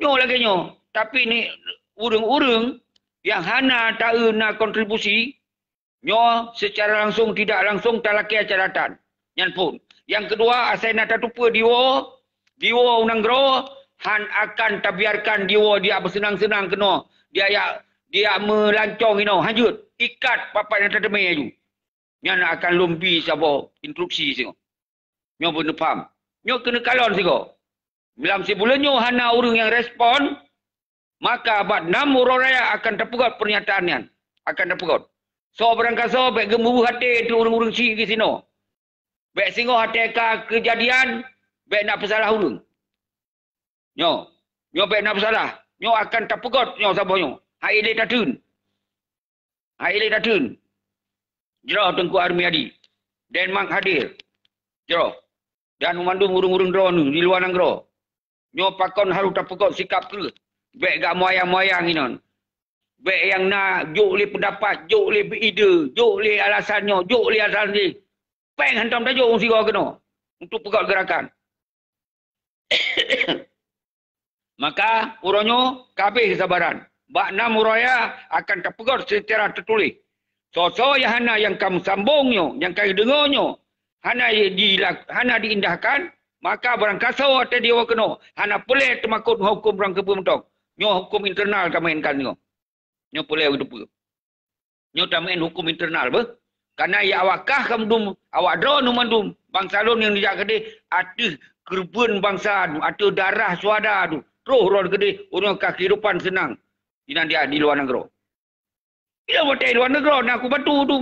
Nyo lagi nyo. Tapi ni urang-urang yang hana tahu na kontribusi, nyo secara langsung tidak langsung talaki acaratan. Nyan pun. Yang kedua, asai nak tupa diwo unang gro, han akan tabiarkan diwo dia bersenang-senang kena. Dia melancong hanjut. Ikat papai yang terdemai tu. Nyan akan lumbi sabo instruksi sini. Nyo pun faham. Nyo kena kalon sini. Dalam sebulan nyo hana orang yang respon, maka abad 6 orang raya akan terpegot pernyataannya. Akan terpegot. So berangkaso, baik gemuruh hati itu orang-orang si ke sini. Baik singo hati kejadian, baik nak bersalah orang. Nyo baik nak bersalah. Nyo akan terpegot nyo sabar nyo. Hai ilai datun. Jero Tengku Armiadi. Denmark hadir. Jero. Dan memandung urung-urung drone di luar nanggro. Nyo pakon haru terpegot sikap ke. Baik gak moyang-moyang inon. Baik yang nak juk li pendapat, juk li ide, juk li alasannya, juk li alasan ni. Peng hantam tajuk orang sira kena untuk pegat gerakan. Maka uronyo kabeh kesabaran. Bak 6 uraya akan terpegat secara tertulis. So yang hana yang kamu sambungnya, yang kamu dengarnya, hana diindahkan, maka barang kasau atau dia kena. Hana boleh termakut hukum orang kepementong. Nyo hukum internal kami mainkan nyo. Nyo boleh begitu. Nyo tamain hukum internal ber. Karena ya awakah kamu dum, awak drone mandum. Bangsa lon yang dijak gede, ada kerubuan bangsa, ada darah suada tu. Terus roh gede, orang kehidupan senang. Ini dia di luar negara. Bila buat di luar negara, nak aku bantu tu.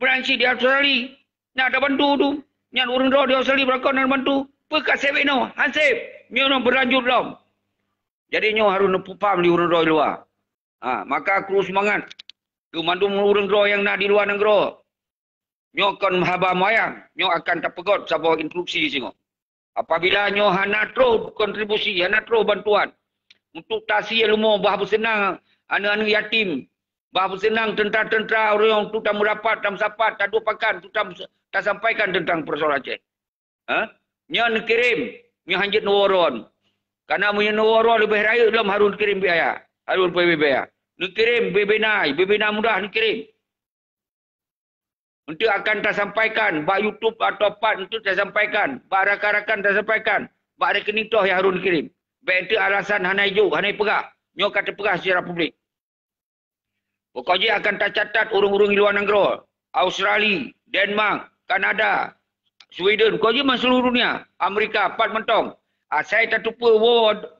Beransi di Australia, nak ada bantu tu. Yang orang drone di Australia berakon nak bantu. Pekat sebek no, hansip. Nyo berlanjut lom. Jadi nyo harus paham di orang drone luar. Maka aku semangat. Kemandung orang draw yang nak di luar negara. Nyo kon mahaba moyang. Nyo akan terpegot sebuah instruksi sini. Apabila nyo hana terus kontribusi, hana terus bantuan. Untuk tasi ilmu bahawa senang anak-anak yatim. Bahawa senang tentera-tentera orang yang tu tak merapat, tak sapat, tak dua pakan, tu tak sampaikan tentang persoalan Aceh. Nyo nak kirim, nyo hanjit nuwaron. Karena punya nuwaron lebih raya dalam harus kirim biaya. Harus biaya. Dikirim bebenai mudah dikirim. Untuk akan tersampaikan, bak YouTube atau part untuk tersampaikan, bak rakan-rakan tersampaikan, bak rekening toh yang harus dikirim. Baik itu alasan hanai juk, hanai pegak. Nyo kata pegak secara publik. Pokoknya akan tercatat urung-urung di luar negara, Australia, Denmark, Kanada, Sweden, pokoknya masa seluruh dunia, Amerika, part mentong. Saya tertupa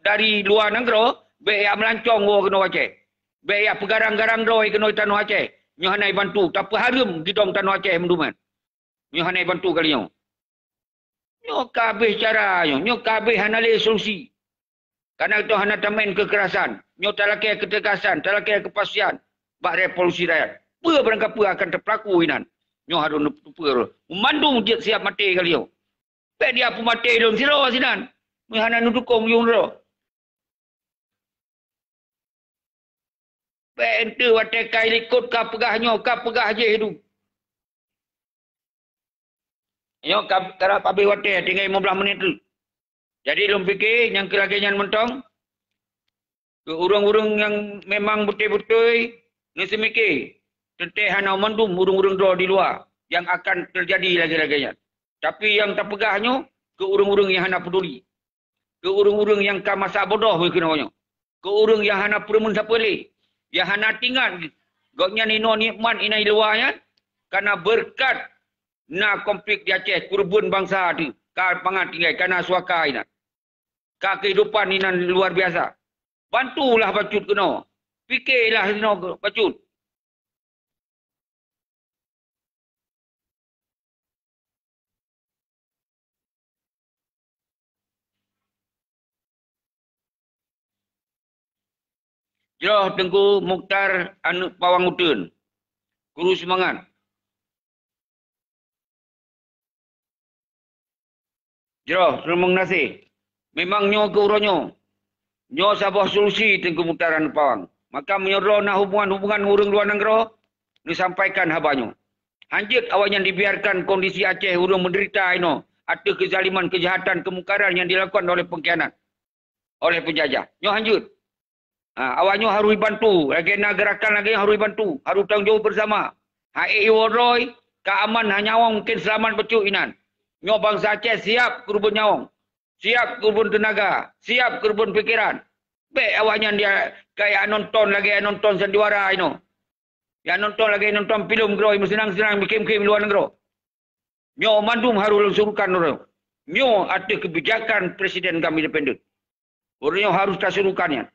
dari luar negara, baik yang melancong kena Aceh. Baik pegarang-garang doi kena tanah Aceh. Nyo hanai bantu. Tak harum kita tanah Aceh menduman. Nyo hanai bantu kali nyo. Nyo kabeh cara nyo. Nyo kabeh hanale solusi. Karena itu hana tamen kekerasan. Nyo talakai ketegasan. Talakai kepastian. Bak revolusi rakyat. Apa berangkat apa akan terpelaku inan. Nyo harus nupa. Memandung siap mati kali nyo. Baik dia pun mati dalam siro sinan. Nyo hana nudukong yung ro. Ente watai kai ikut ka pegahnya ka pegah je hidup. Yo kara pabe watai tinggal 15 minit tu. Jadi lum fikir yang kelagi yang mentong ke urang-urang yang memang betul-betul ni semikir tentang hana mandum urang-urang di luar yang akan terjadi lagi-laginya. Tapi yang tak pegahnya ke urang-urang yang hana peduli. Ke urang-urang yang ka masa bodoh kenanya. Ke urang yang hana peremun siapa leh. Yang hana tinggal, goknya nino nikmat inai luarnya, karena berkat na konflik di Aceh, kurban bangsa tu, ka pangat tinggal, karena suaka ina. Ka kehidupan ina luar biasa. Bantulah bacut kena. Fikirlah kena bacut. Jelah Tengku Mukhtar Anu Pawang Utun. Guru semangat. Jero, terima kasih. Memang nyo ke uronyo. Nyo sabah solusi tengku mutaran pawang. Maka menyuruh na hubungan-hubungan urang luar negara, disampaikan habanyo. Hanjut awaknya dibiarkan kondisi Aceh urang menderita ino. Ada kezaliman, kejahatan, kemungkaran yang dilakukan oleh pengkhianat. Oleh penjajah. Nyo hanjut. Awaknya harus dibantu. Lagi nak gerakan lagi harus dibantu. Harus tanggung jawab bersama. Hai Iworoi, keaman hanya awang mungkin selamat becuk inan. Nyo bangsa Aceh siap kurban nyawang. Siap kurban tenaga. Siap kurban fikiran. Baik awaknya dia kayak nonton lagi nonton sandiwara ino. Yang nonton lagi nonton film gero senang-senang bikin-bikin luar negara. Nyo mandum harus suruhkan orang. Nyo ada kebijakan presiden kami independen. Orangnya harus tasurukannya.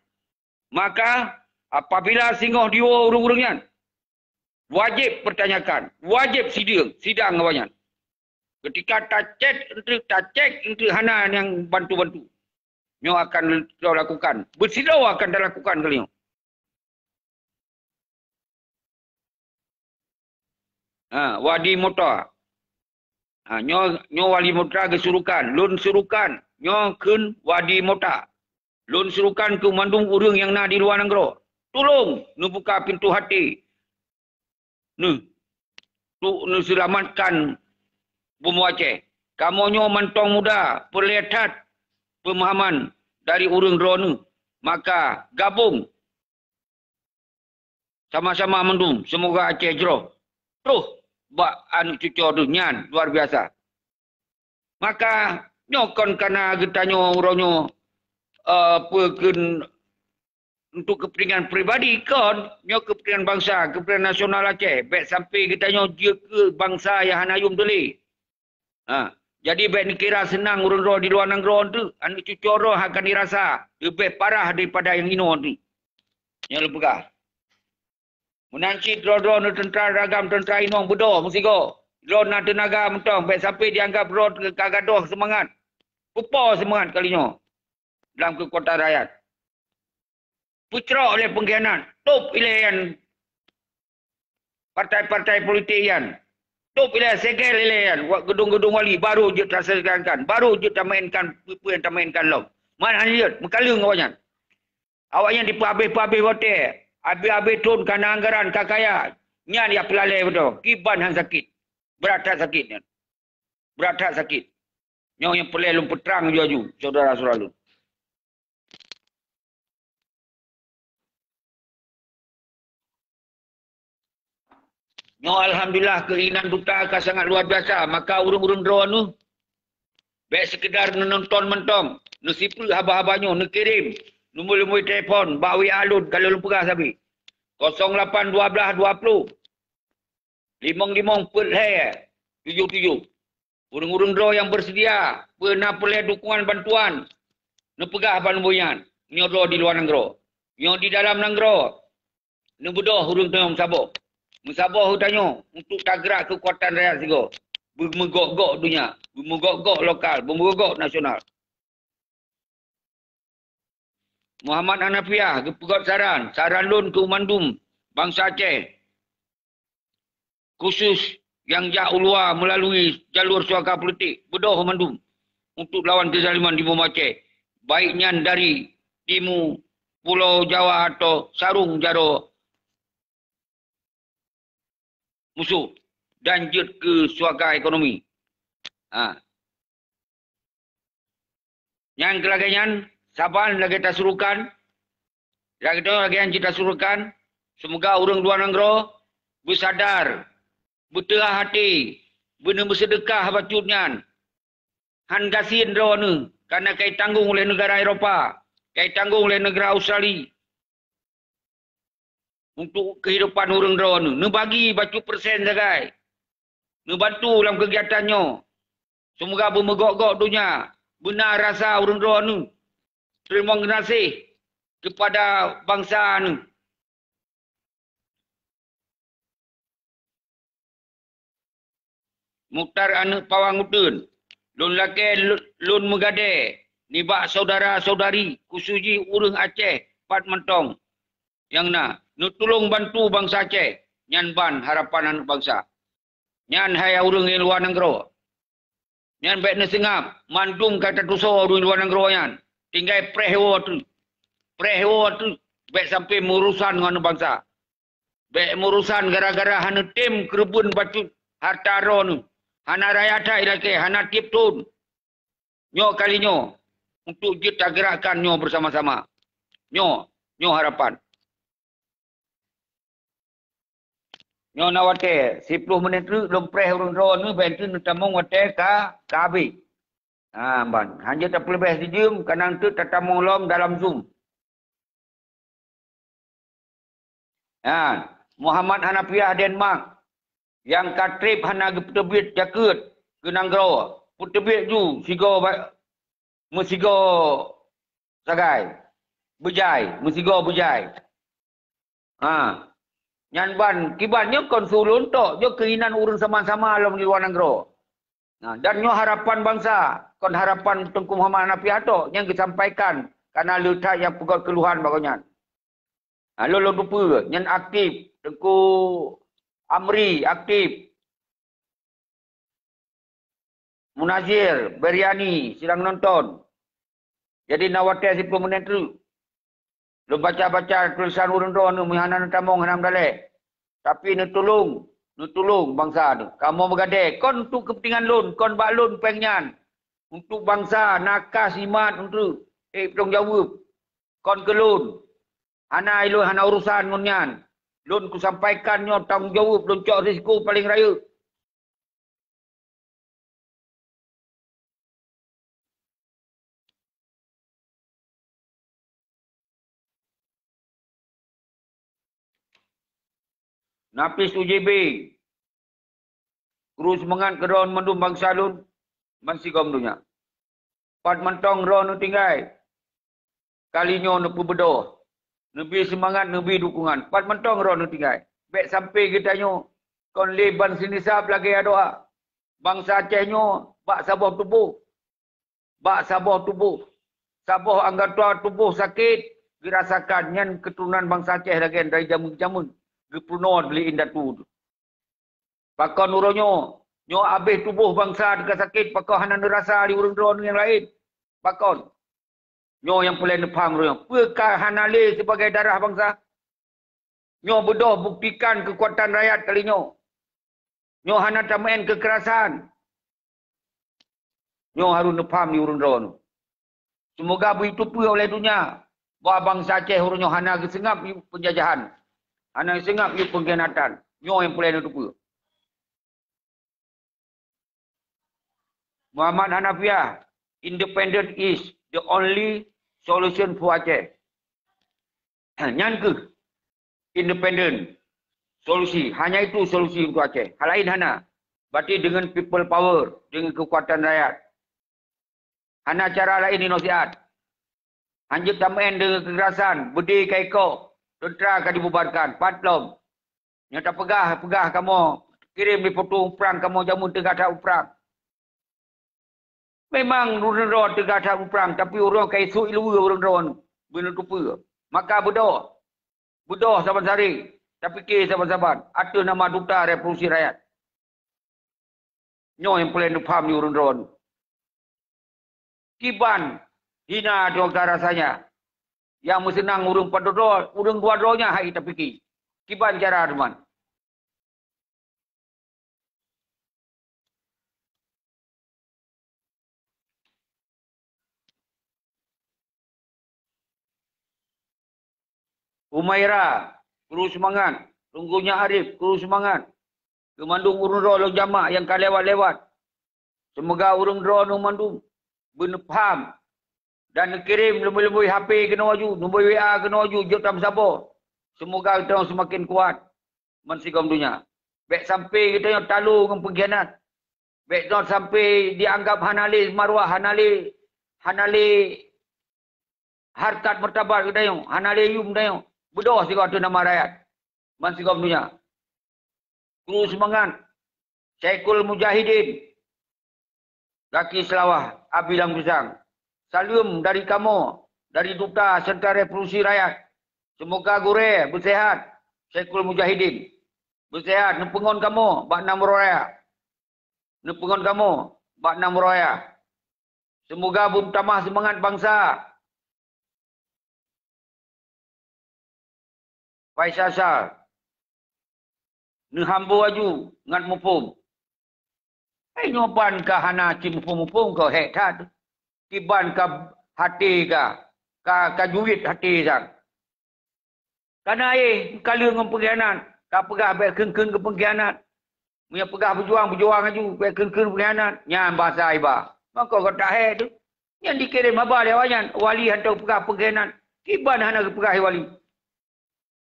Maka apabila singoh diwa urung-urungnya, wajib pertanyakan, wajib sidang awaknya. Ketika tacek untuk hana yang bantu-bantu. Nyo akan lakukan. Bersidau akan dilakukan kali nyo. Wadi motor. Nyo wali motor kesurukan. Lun surukan. Nyo kun wadi motor. Lun surukan ke mandung urang yang nak di luar negara. Tolong. Nu buka pintu hati. Nu selamatkan bumi Aceh. Kamu nyo mantong muda. Perlihat pemahaman dari urang drone. Maka gabung. Sama-sama mendung. Semoga Aceh jero. Terus. Bak anu cucu tu nyan. Luar biasa. Maka. Nyokon karena getanyo uronyo. Untuk kepentingan peribadi kon. Nyo kepentingan bangsa. Kepentingan nasional Aceh. Baik sampai getanyo dia ke bangsa yang hanayum tuli. Jadi baik ni kira senang urun roh di luar negara tu. Anak cucu roh akan dirasa. Lebih parah daripada yang ino tu. Yang lepegah. Menanci drone tentera ragam tentera inong bedoh mesti go. Drone nak tenaga mentong baik sampai dianggap drone kagadoh semangat. Pupa semangat kalinya dalam kekuatan rakyat. Pucrok oleh pengkhianat. Top ilayan partai-partai politik yan. Top ilayan segel ilayan. Gedung-gedung wali baru je terselesaikan. Baru je termainkan apa yang termainkan lom. Mana lihat mekalung awaknya. Awaknya dihabis-habis hotel. Habis-habis turun kerana anggaran kakaya. Nyan dia pelalai betul. Kiban yang sakit. Berat tak sakit. Berat tak sakit. Nyawa yang pelalai lumpur terang ju-ju. Saudara-saudara lu. Nyawa Alhamdulillah keinginan duta akan sangat luar biasa. Maka urung-urung drone tu. Baik sekedar menonton mentong. Nusipul haba-habanya. Nukirim. Nombor-nombor telefon. Bawi alun kalau lumpur sabi. 08 12 20 55 perhai 77. Urung-urung draw yang bersedia. Pernah peroleh dukungan bantuan. Nepegah bantuan. Nyo draw di luar negara. Nyo di dalam negara. Nebedoh urung tengok musabah. Musabah hutannya. Untuk tagrak kekuatan rakyat sigo. Bermegok-gok dunia. Bermegok-gok lokal. Bermegok nasional. Muhammad Hanafiah, Pegot Saran, Saran Lun ke Umandum, bangsa Aceh. Khusus yang ulua melalui jalur suaka politik, bedoh Umandum untuk lawan kezaliman di bumi Aceh. Baiknya dari Timu, Pulau Jawa atau Sarung Jaro musuh dan jut ke suaka ekonomi. Yang kelagaian Saban lagi kita suruhkan. Lagi yang kita suruhkan. Semoga orang luar negara bersadar. Berterah hati. Benar bersedekah bacutnya. Han kasihin drone. Karena kait tanggung oleh negara Eropah. Kait tanggung oleh negara Australia. Untuk kehidupan orang drone. Ni bagi bacut persen sagai. Ni bantu dalam kegiatannya. Semoga bermegok-gok dunia. Benar rasa orang drone. Terima kasih kepada bangsa ni. Mukhtar anak pawang utun. Lun laki lun megade. Nibak saudara-saudari. Kusuji urang Aceh. Pat mentong. Yang nak. Nu tolong bantu bangsa Aceh. Nyan ban harapan anak bangsa. Nyan hai urang yang luar negara. Nyan baik ni sengap. Mandung kata tuso di luar negara yan. Tinggal prehewa tu. Prehewa tu. Baik sampai murusan dengan bangsa. Baik murusan gara-gara hana tim kerebun batu harta ro nu. Hana raya tak ilake. Hana tip tun. Nyo kali nyo. Untuk kita gerakkan nyo bersama-sama. Nyo harapan. Nyo nak wate 10 minit tu lompreh urun ro ni bentu tamong wate ka habis. Ban. Hanya tak lebih sejam kanang tu tatamong lom dalam Zoom. Muhammad Hanafiah Denmark yang katrip hana tebit jakut kenang gro. Putebit ju sigo musigo sagai. Bujai, musigo bujai. Nyan ban kibannya konsulun tok jo keinginan urun sama-sama alam di luar negara. Dan nyo harapan bangsa, kon harapan Tengku Muhammad Hanafiah tok yang disampaikan karena letak yang pegot keluhan bagainya. Lo lupa nyan aktif Tengku Amri aktif. Munazir, Beriani sedang nonton. Jadi nawate 10 menit tu. Lu baca-baca tulisan urun ro nu mihanan tamong hanam dale. Tapi nu tolong bangsa tu. Kamu bergade kon untuk kepentingan lun, kon bak lun pengyan. Untuk bangsa nakas iman untuk bertanggungjawab. Kon ke lun. Hana ilun hana urusan ngunyan. Lun ku sampaikan nyo tanggungjawab lun cok risiko paling raya. Napis UJB. Guru semangat ke ron mendum bangsa lun. Masih gom dunia. Pat mentong ron nu tinggai. Kalinya nu bedoh. Lebih semangat, lebih dukungan. Pat mentong ron nu tinggai. Baik sampai kita nyo. Kon leban sini sab lagi doa. Bangsa Aceh nyo. Bak sabah tubuh. Bak sabah tubuh. Sabah anggota tubuh sakit. Dirasakan yang keturunan bangsa Aceh lagi dari jamun-jamun. Gepunod beli indah tu. Pakon uronyo. Nyo habis tubuh bangsa dekat sakit. Pakon hanan rasa di urun-urun yang lain. Pakon. Nyo yang boleh nepam uronyo. Apakah hanale sebagai darah bangsa? Nyo bedoh buktikan kekuatan rakyat kali nyo. Nyo hana tamain kekerasan. Nyo harus nepam di urun-urun. Semoga begitu oleh dunia. Bahawa bangsa Aceh uronyo hana kesengap penjajahan. Anak sengap you pengkhianatan. Nyo yang boleh nutup. Muhammad Hanafiah, independent is the only solution for Aceh. Nyan ke? Independent. Solusi. Hanya itu solusi untuk Aceh. Hal lain hana. Berarti dengan people power. Dengan kekuatan rakyat. Hana cara lain di nasihat. Hanya tamain dengan kekerasan. Berdiri kaiko. Tentera akan dibubarkan. Patlom. Yang tak pegah kamu. Kirim di potong perang kamu jamun tengah tahap perang. Memang urun-urun tengah tahap perang. Tapi urun kaisu ilu urun-urun. Bina tupu. Maka bedoh. Bedoh saban sari. Tapi ke saban-saban. Ada nama Duta Revolusi Rakyat. Nyo yang boleh faham di urun-urun. Kiban. Hina juga rasanya. Yang mesenang urung padoro, urung dua-duanya hai tak fikir. Kiban cara teman. Umaira, guru semangat. Tunggunya Arif, guru semangat. Kemandung urung roh jamaah yang kan lewat-lewat. Semoga urung roh mandung benepam. Dan kirim lebih-lebih HP kena waju, lebih WA kena waju, jok tam sabo. Semoga kita orang semakin kuat. Mensigam dunia. Baik sampai kita yang talu dengan pengkhianat. Baik sampai dianggap hanali marwah, hanali harkat martabat kita yang, hanali yum kita yang. Bedoh sih kata nama rakyat. Mensigam dunia. Guru semangat. Syekhul Mujahidin. Laki Selawah, Abilang Pisang. Salam dari kamu, dari Duta Serta Revolusi Rakyat. Semoga gure bersehat. Syekhul Mujahidin. Bersehat, nepengon kamu, bak 6 raya. Nepengon kamu, Bak Nam Raya. Semoga bertambah semangat bangsa. Faisal Sal. Nehambu aju ngat mupum. Nyoban ka hana cim mupum ko hek tad. Tiban ka hati ka juit hati sang. Karena kali ngom pengkhianat, ka pegah baik keun ke pengkhianat. Punya pegah berjuang aju, baik keun pengkhianat. Nyan bahasa iba. Maka kau tak hek tu. Yang dikirim abah dia wajan, wali hantar pegah pengkhianat. Kiban hana ke pegah wali.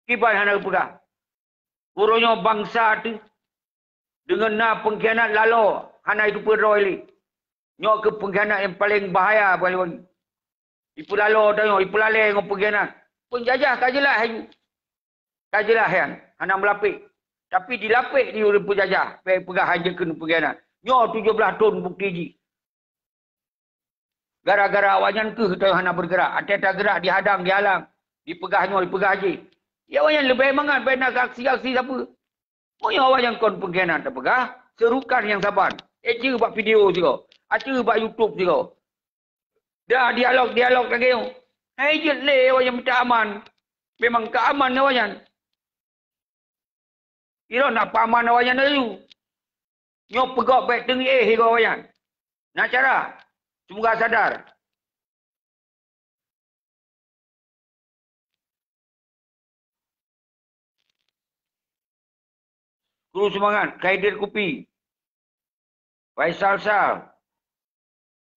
Kiban hana ke pegah. Urusnya bangsa tu dengan pengkhianat lalu hana itu peroi. Nyok ke pengkhianat yang paling bahaya bagi. Ipu lalu tengok, ipu lalai dengan pengkhianat. Penjajah kajelah hayu. Kajelah yang hana melapik. Tapi dilapik di oleh penjajah. Pegah hanya kena pengkhianat. Nyok 17 ton bukti ji. Gara-gara awajan ke kita hana bergerak. Ada gerak dihadang, dihalang. Dipegah nyok, dipegah je. Ya awajan lebih mangat baik nak aksi-aksi siapa. Punya awajan kon pengkhianat terpegah. Serukan yang sabar. Aja buat video juga. Aja buat YouTube juga. Dah dialog lagi. Hai je le awajan minta aman. Memang keaman awajan. Kira nak paman awajan dulu. Nyok pegak baik tengi higo awajan. Nak cara. Semoga sadar. Guru semangat. Kaidir Kupi. Faisal Sal.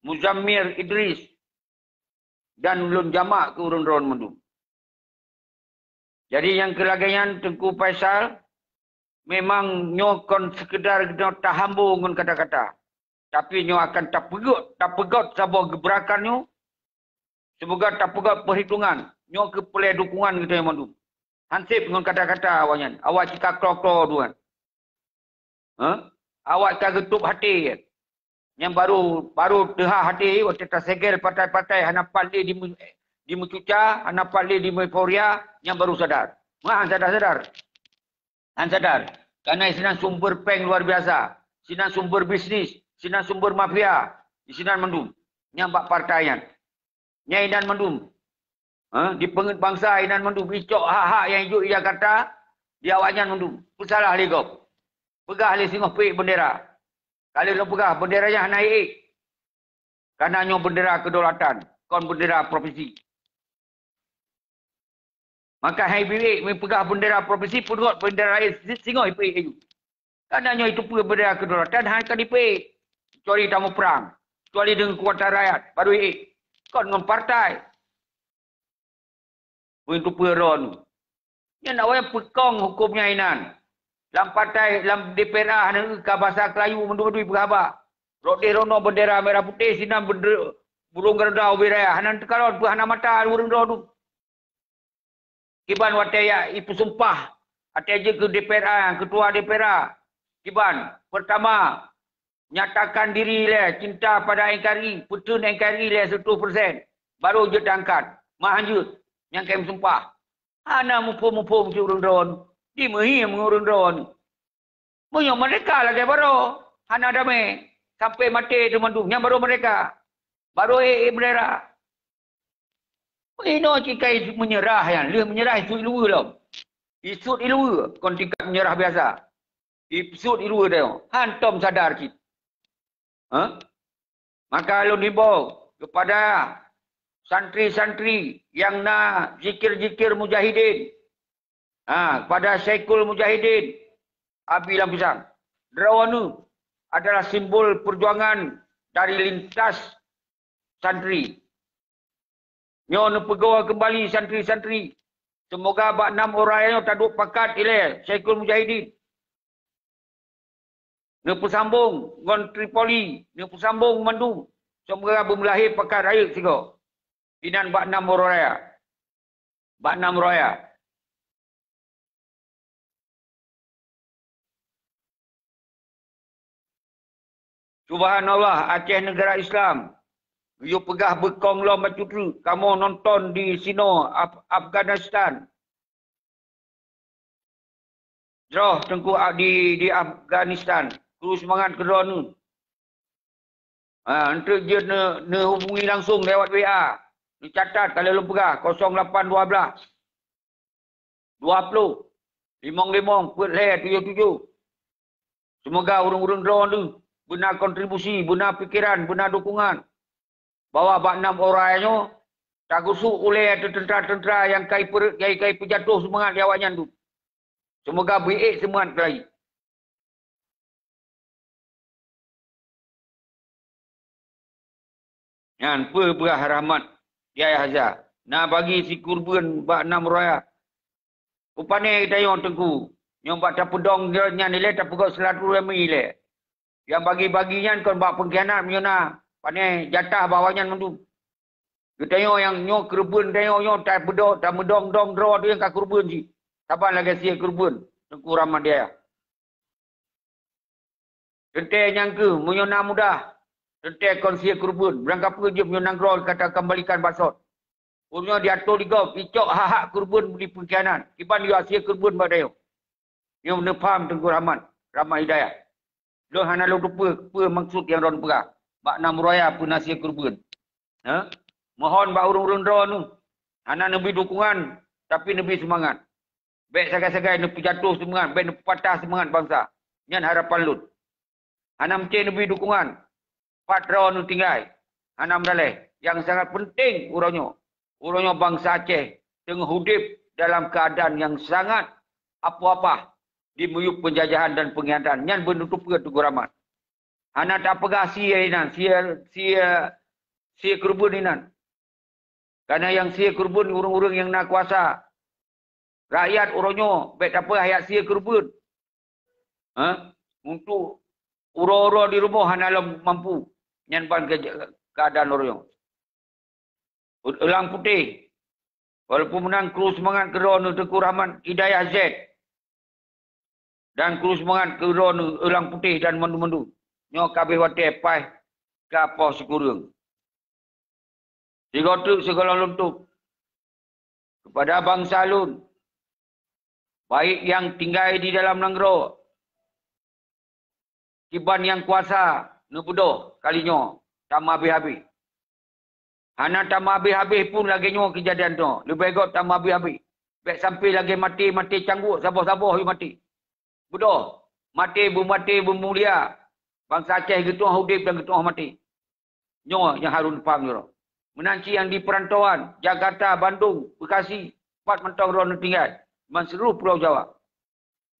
Muzammir Idris. Dan ulun jamak ke urun-urun mendung. Jadi yang kelagaian Tengku Faisal. Memang nyokon sekedar tahambu ngun kata-kata. Tapi nyo akan tak pegot sabah gebrakannya. Semoga tak pegot perhitungan. Nyo ke pelai dukungan kita yang mendung. Hansip ngun kata-kata awaknya. Awak cika klok-klok tuan. Awak cika getup hati. Yang baru dehah hati, waktu tersegel partai-partai, hanapan dia di mencuca, hanapan dia di euforia, yang baru sadar. Han sadar. Karena isinan sumber peng luar biasa. Isinan sumber bisnis, isinan sumber mafia, isinan mendum. Yang bak partaian. Yang inan mendum. Di pengit bangsa inan mendum. Icok hak-hak yang hidup di Jakarta, di awaknya mendum. Pesalah ligop. Pegah li singoh pik bendera. Kalau lo pegah benderanya naik. Karena nyo bendera kedaulatan. Kon bendera provinsi. Maka hai bilik pegah bendera provinsi pun bendera singoh pik itu. Karena nyo itu bendera kedaulatan hanya kan dipik. Kecuali tamu perang. Kecuali dengan kekuatan rakyat. Baru kon dengan partai. Untuk peron. Yang nak wayang pekong hukumnya inan. Dalam partai, dalam DPRA, ke bahasa Kelayu, mendu-mendu berkhabar. Rode rono bendera merah putih, sinam burung Garuda Wiraya. Hanan tekalon, hana mata, burung rono. Kiban wataya, ipu sumpah. Hati aja ke DPRA, ketua DPRA. Kiban, pertama, nyatakan diri cinta pada NKRI, putun NKRI 100%. Baru je diangkat. Mahanjut, yang kami sumpah. Hana mumpung-mumpung si urun rono. Di mahir mengurun drone. Menyo mereka lagi baru. Hana damai. Sampai mati tu mandu. Yang baru mereka. Baru bendera. Ini cikai menyerah yang. Dia menyerah isu ilua lah. Isu ilua. Kon tingkat menyerah biasa. Isu ilua dia. Hantom sadar cik. Maka lu dibawa kepada santri-santri yang nak zikir-zikir mujahidin. Pada Syekhul Mujahidin Abi Lampisang. Derawana adalah simbol perjuangan dari lintas santri. Nyo pegawa kembali santri-santri. Semoga bak 6 orang yang tak duk pakat ilai Syekhul Mujahidin. Nyo persambung ngon Tripoli, nyo persambung Mandung. Semoga bermelahir pakat raya sigo. Inan bak 6 orang raya. Bak 6 raya. Subhanallah, Aceh negara Islam. You pegah bekong lo macutru. Kamu nonton di Sino, Afghanistan. Jauh tengku di Afghanistan. Terus semangat kedua ni. Nanti dia hubungi langsung lewat WA. Dicatat kalau lu perah 0812 20 55 77. Semoga urung-urung drone tu benar kontribusi, benar fikiran, benar dukungan. Bawa bak 6 orangnya tak gusuk oleh tentera-tentera yang kai pejatuh semangat di awaknya tu. Semoga baik semangat lagi. Yang berah rahmat dia Hazar. Nah bagi si kurban bak 6 raya. Upane kita yang tengku. Yang bak tak pedong nya nilai tak pegok selatu remi le. Yang bagi-baginya kon bak pengkhianat menyona. Pane jatah bawahnya mendu. Kita yang nyo kurban tayo nyo tak bedok tak medong dong draw tu yang ka kurban si. Saban lagi si kurban tengku rahmat dia. Tente nyangka menyona mudah. Tente kon si kurban. Berangkap je menyona draw kata kembalikan basot. Punya diatur digau, picok hak-hak kurban di pengkhianat. Iban dia asia kurban pada yo. Yang mana faham tengku rahmat hidayah. Lo hana lo apa maksud yang ron perah. Bak 6 raya pun asia kurban. Ha? Mohon bak urung-urung ron tu. Hana nabi dukungan tapi nabi semangat. Baik sagai-sagai nabi jatuh semangat, baik nabi patah semangat bangsa. Nyan harapan lut. Hana mesti nabi dukungan. Pat ron tu tinggal. Hana mendalai. Yang sangat penting urangnya. Urangnya bangsa Aceh tengah hidup dalam keadaan yang sangat apa-apa di muyuk penjajahan dan pengkhianatan. Yang menutup ke Tugu Rahmat. Hana tak pegah sia inan, sia kurban inan. Karena yang sia kurban urang-urang yang nak kuasa. Rakyat urangnya baik tak apa hayat sia kurban. Untuk urang-urang di rumah hana mampu nyanpan keadaan urangnya. Elang putih. Walaupun menang kru semangat kedua Tengku Rahmat Hidayah Z. Dan kru semangat kedua elang putih dan mendu-mendu. Nyo kabeh wate pai kapau sekurang. Tiga tu segala luntuk. Kepada bangsa lun. Baik yang tinggal di dalam Nanggro. Kiban yang kuasa. Nubudoh kalinya. Tak habis-habis. Hana tak habis-habis pun lagi nyo kejadian tu. Lebih baik tak habis-habis. Baik sampai lagi mati canggut. Sabar-sabar mati. Bodoh. Mati bermulia. Bangsa Aceh gitu hidup dan gitu mati. Nyo yang harus faham tu. Menanci yang di perantauan. Jakarta, Bandung, Bekasi. 4 mentang orang tinggal. Man seluruh Pulau Jawa.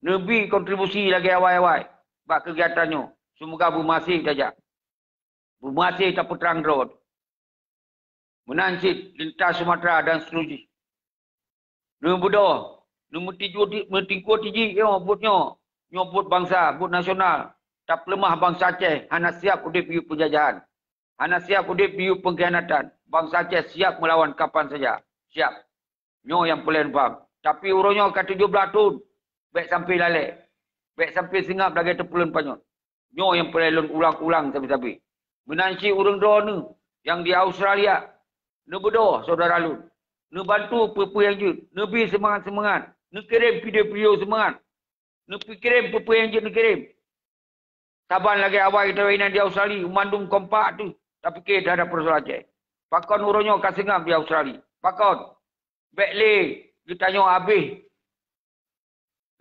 Nabi kontribusi lagi awal-awal. Bak kegiatannya. Semoga bermasih saja. Bermasih tak peterang road. Menancit lintas Sumatera dan seterusnya. Nombor 2. Nombor 3. Mentingkuat tiji. Nyobot bangsa. Bot nasional. Tak lemah bangsa Aceh. Hana siap udip biuk penjajahan. Hana siap udip biuk pengkhianatan. Bangsa Aceh siap melawan kapan saja. Siap. Nyo yang pelan faham. Tapi urunnya ke 17 tahun. Baik sampai lalek. Baik sampai singap lagi terpulan panyot. Nyo yang pelan ulang-ulang sampai-sampai. Menanci urung drone yang di Australia. Nebodoh saudara lu. Nebantu apa-apa yang je. Nebi semangat-semangat. Nekirim video-video semangat. Nekirim apa-apa yang je nekirim. Saban lagi awal kita wainan di Australia. Umandung kompak tu. Tak fikir dah ada persoalan Aceh. Pakon urunnya kasengap di Australia. Pakon. Baiklah. Kita tanya habis.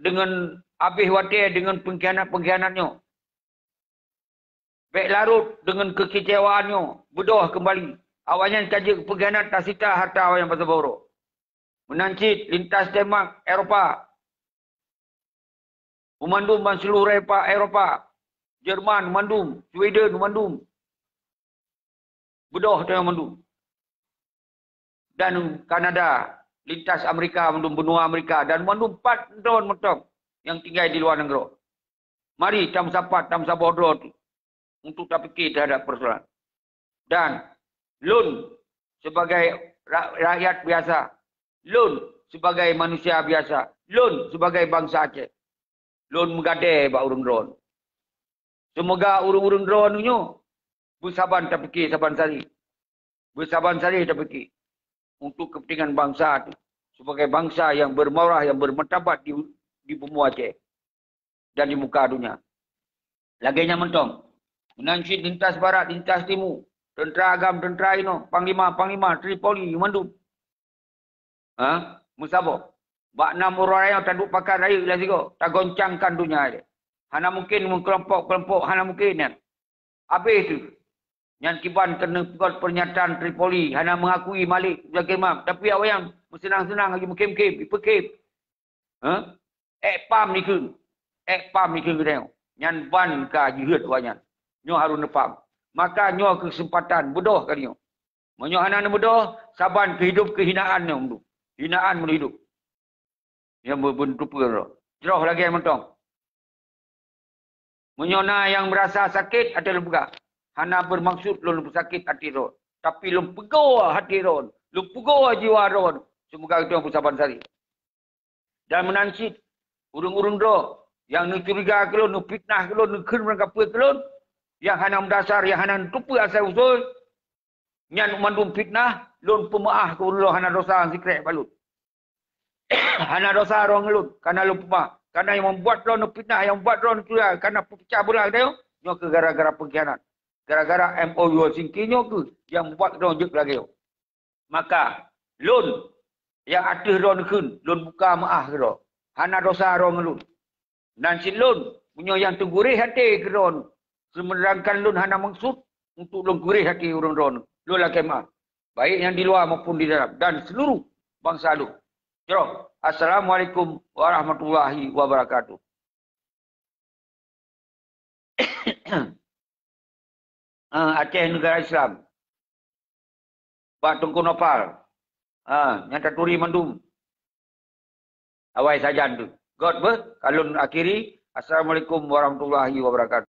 Dengan habis watir dengan pengkhianat-pengkhianatnya. Baik larut dengan kekecewaannya. Berdoa kembali. Awalnya kaji pengkhianat tak sita harta awal yang pasal borok. Menancit lintas Denmark, Eropah. Memandum seluruh Eropah. Jerman, memandum. Sweden, memandum. Bedoh dengan memandum. Dan Kanada, lintas Amerika, memandum benua Amerika. Dan memandum 4 drone mentong yang tinggal di luar negara. Mari, tam sapat, tam sabodro tu. Untuk tak fikir terhadap persoalan. Dan Lun sebagai rakyat biasa. Lun sebagai manusia biasa. Lun sebagai bangsa Aceh. Lun menggadai bak urung drone. Semoga urung-urung drone nyo bersaban tak fikir saban sari. Bersaban sari tak fikir. Untuk kepentingan bangsa tu. Sebagai bangsa yang bermarah, yang bermartabat di bumi Aceh. Dan di muka dunia. Laginya mentong. Menansyid lintas barat, lintas timur. Tentera agam, tentera ino. Panglima, Tripoli, Mandum. Ha? Musabah. Bak 6 orang yang tak duk pakai raya lah sigo. Tak goncangkan dunia dia. Hana mungkin kelompok-kelompok, hana mungkin kan. Habis tu. Yang kiban kena pernyataan Tripoli. Hana mengakui Malik. Jaga tapi awak yang senang-senang lagi mukim-kim. Ipekip. Ha? Pam ni ke. Pam ni ke tengok. Yang ban ka jihad banyak. Nyo harus nepam. Maka nyo kesempatan. Bodoh kan nyo. Menyo hana bodoh. Saban kehidup kehinaan nyo. Hinaan mula hidup. Yang berbentuk perut. Jeroh lagi yang mentong. Menyona yang merasa sakit ada lembaga. Hana bermaksud lu sakit hati ron. Tapi lu pegaw hati ron. Lu pegaw jiwa ron. Semoga itu yang bersaban sari. Dan menansyid. Urung-urung do. Yang nu curiga ke lu, nu fitnah ke lu, nu khun mereka ke lu. Yang hana mendasar, yang hana tupu asal usul. Yang mandum fitnah. Lu pemaah ke lu hana dosa sikret balut. Hana dosa orang ngelun. Karena lu pemah. Karena yang membuat lo fitnah, yang membuat lo curiga. Karena pecah belah dia. Nyo ke gara-gara pengkhianat. Gara-gara MOU singkinya ke. Yang membuat lo juk lagi. Maka. Lun. Yang atas lo nekun. Lun buka maaf ke lo. Hana dosa orang ngelun. Dan si lun. Punya yang tenggurih hati ke lo. Semenerangkan lun hana maksud. Untuk lun gurih hati orang-orang. Lun lah kemah. Baik yang di luar maupun di dalam. Dan seluruh bangsa lu. Jom. Assalamualaikum warahmatullahi wabarakatuh. Aceh negara Islam. Pak Tunku Nopal. Yang Turi Mandum. Awai sajan tu. God ber. Kalun akhiri. Assalamualaikum warahmatullahi wabarakatuh.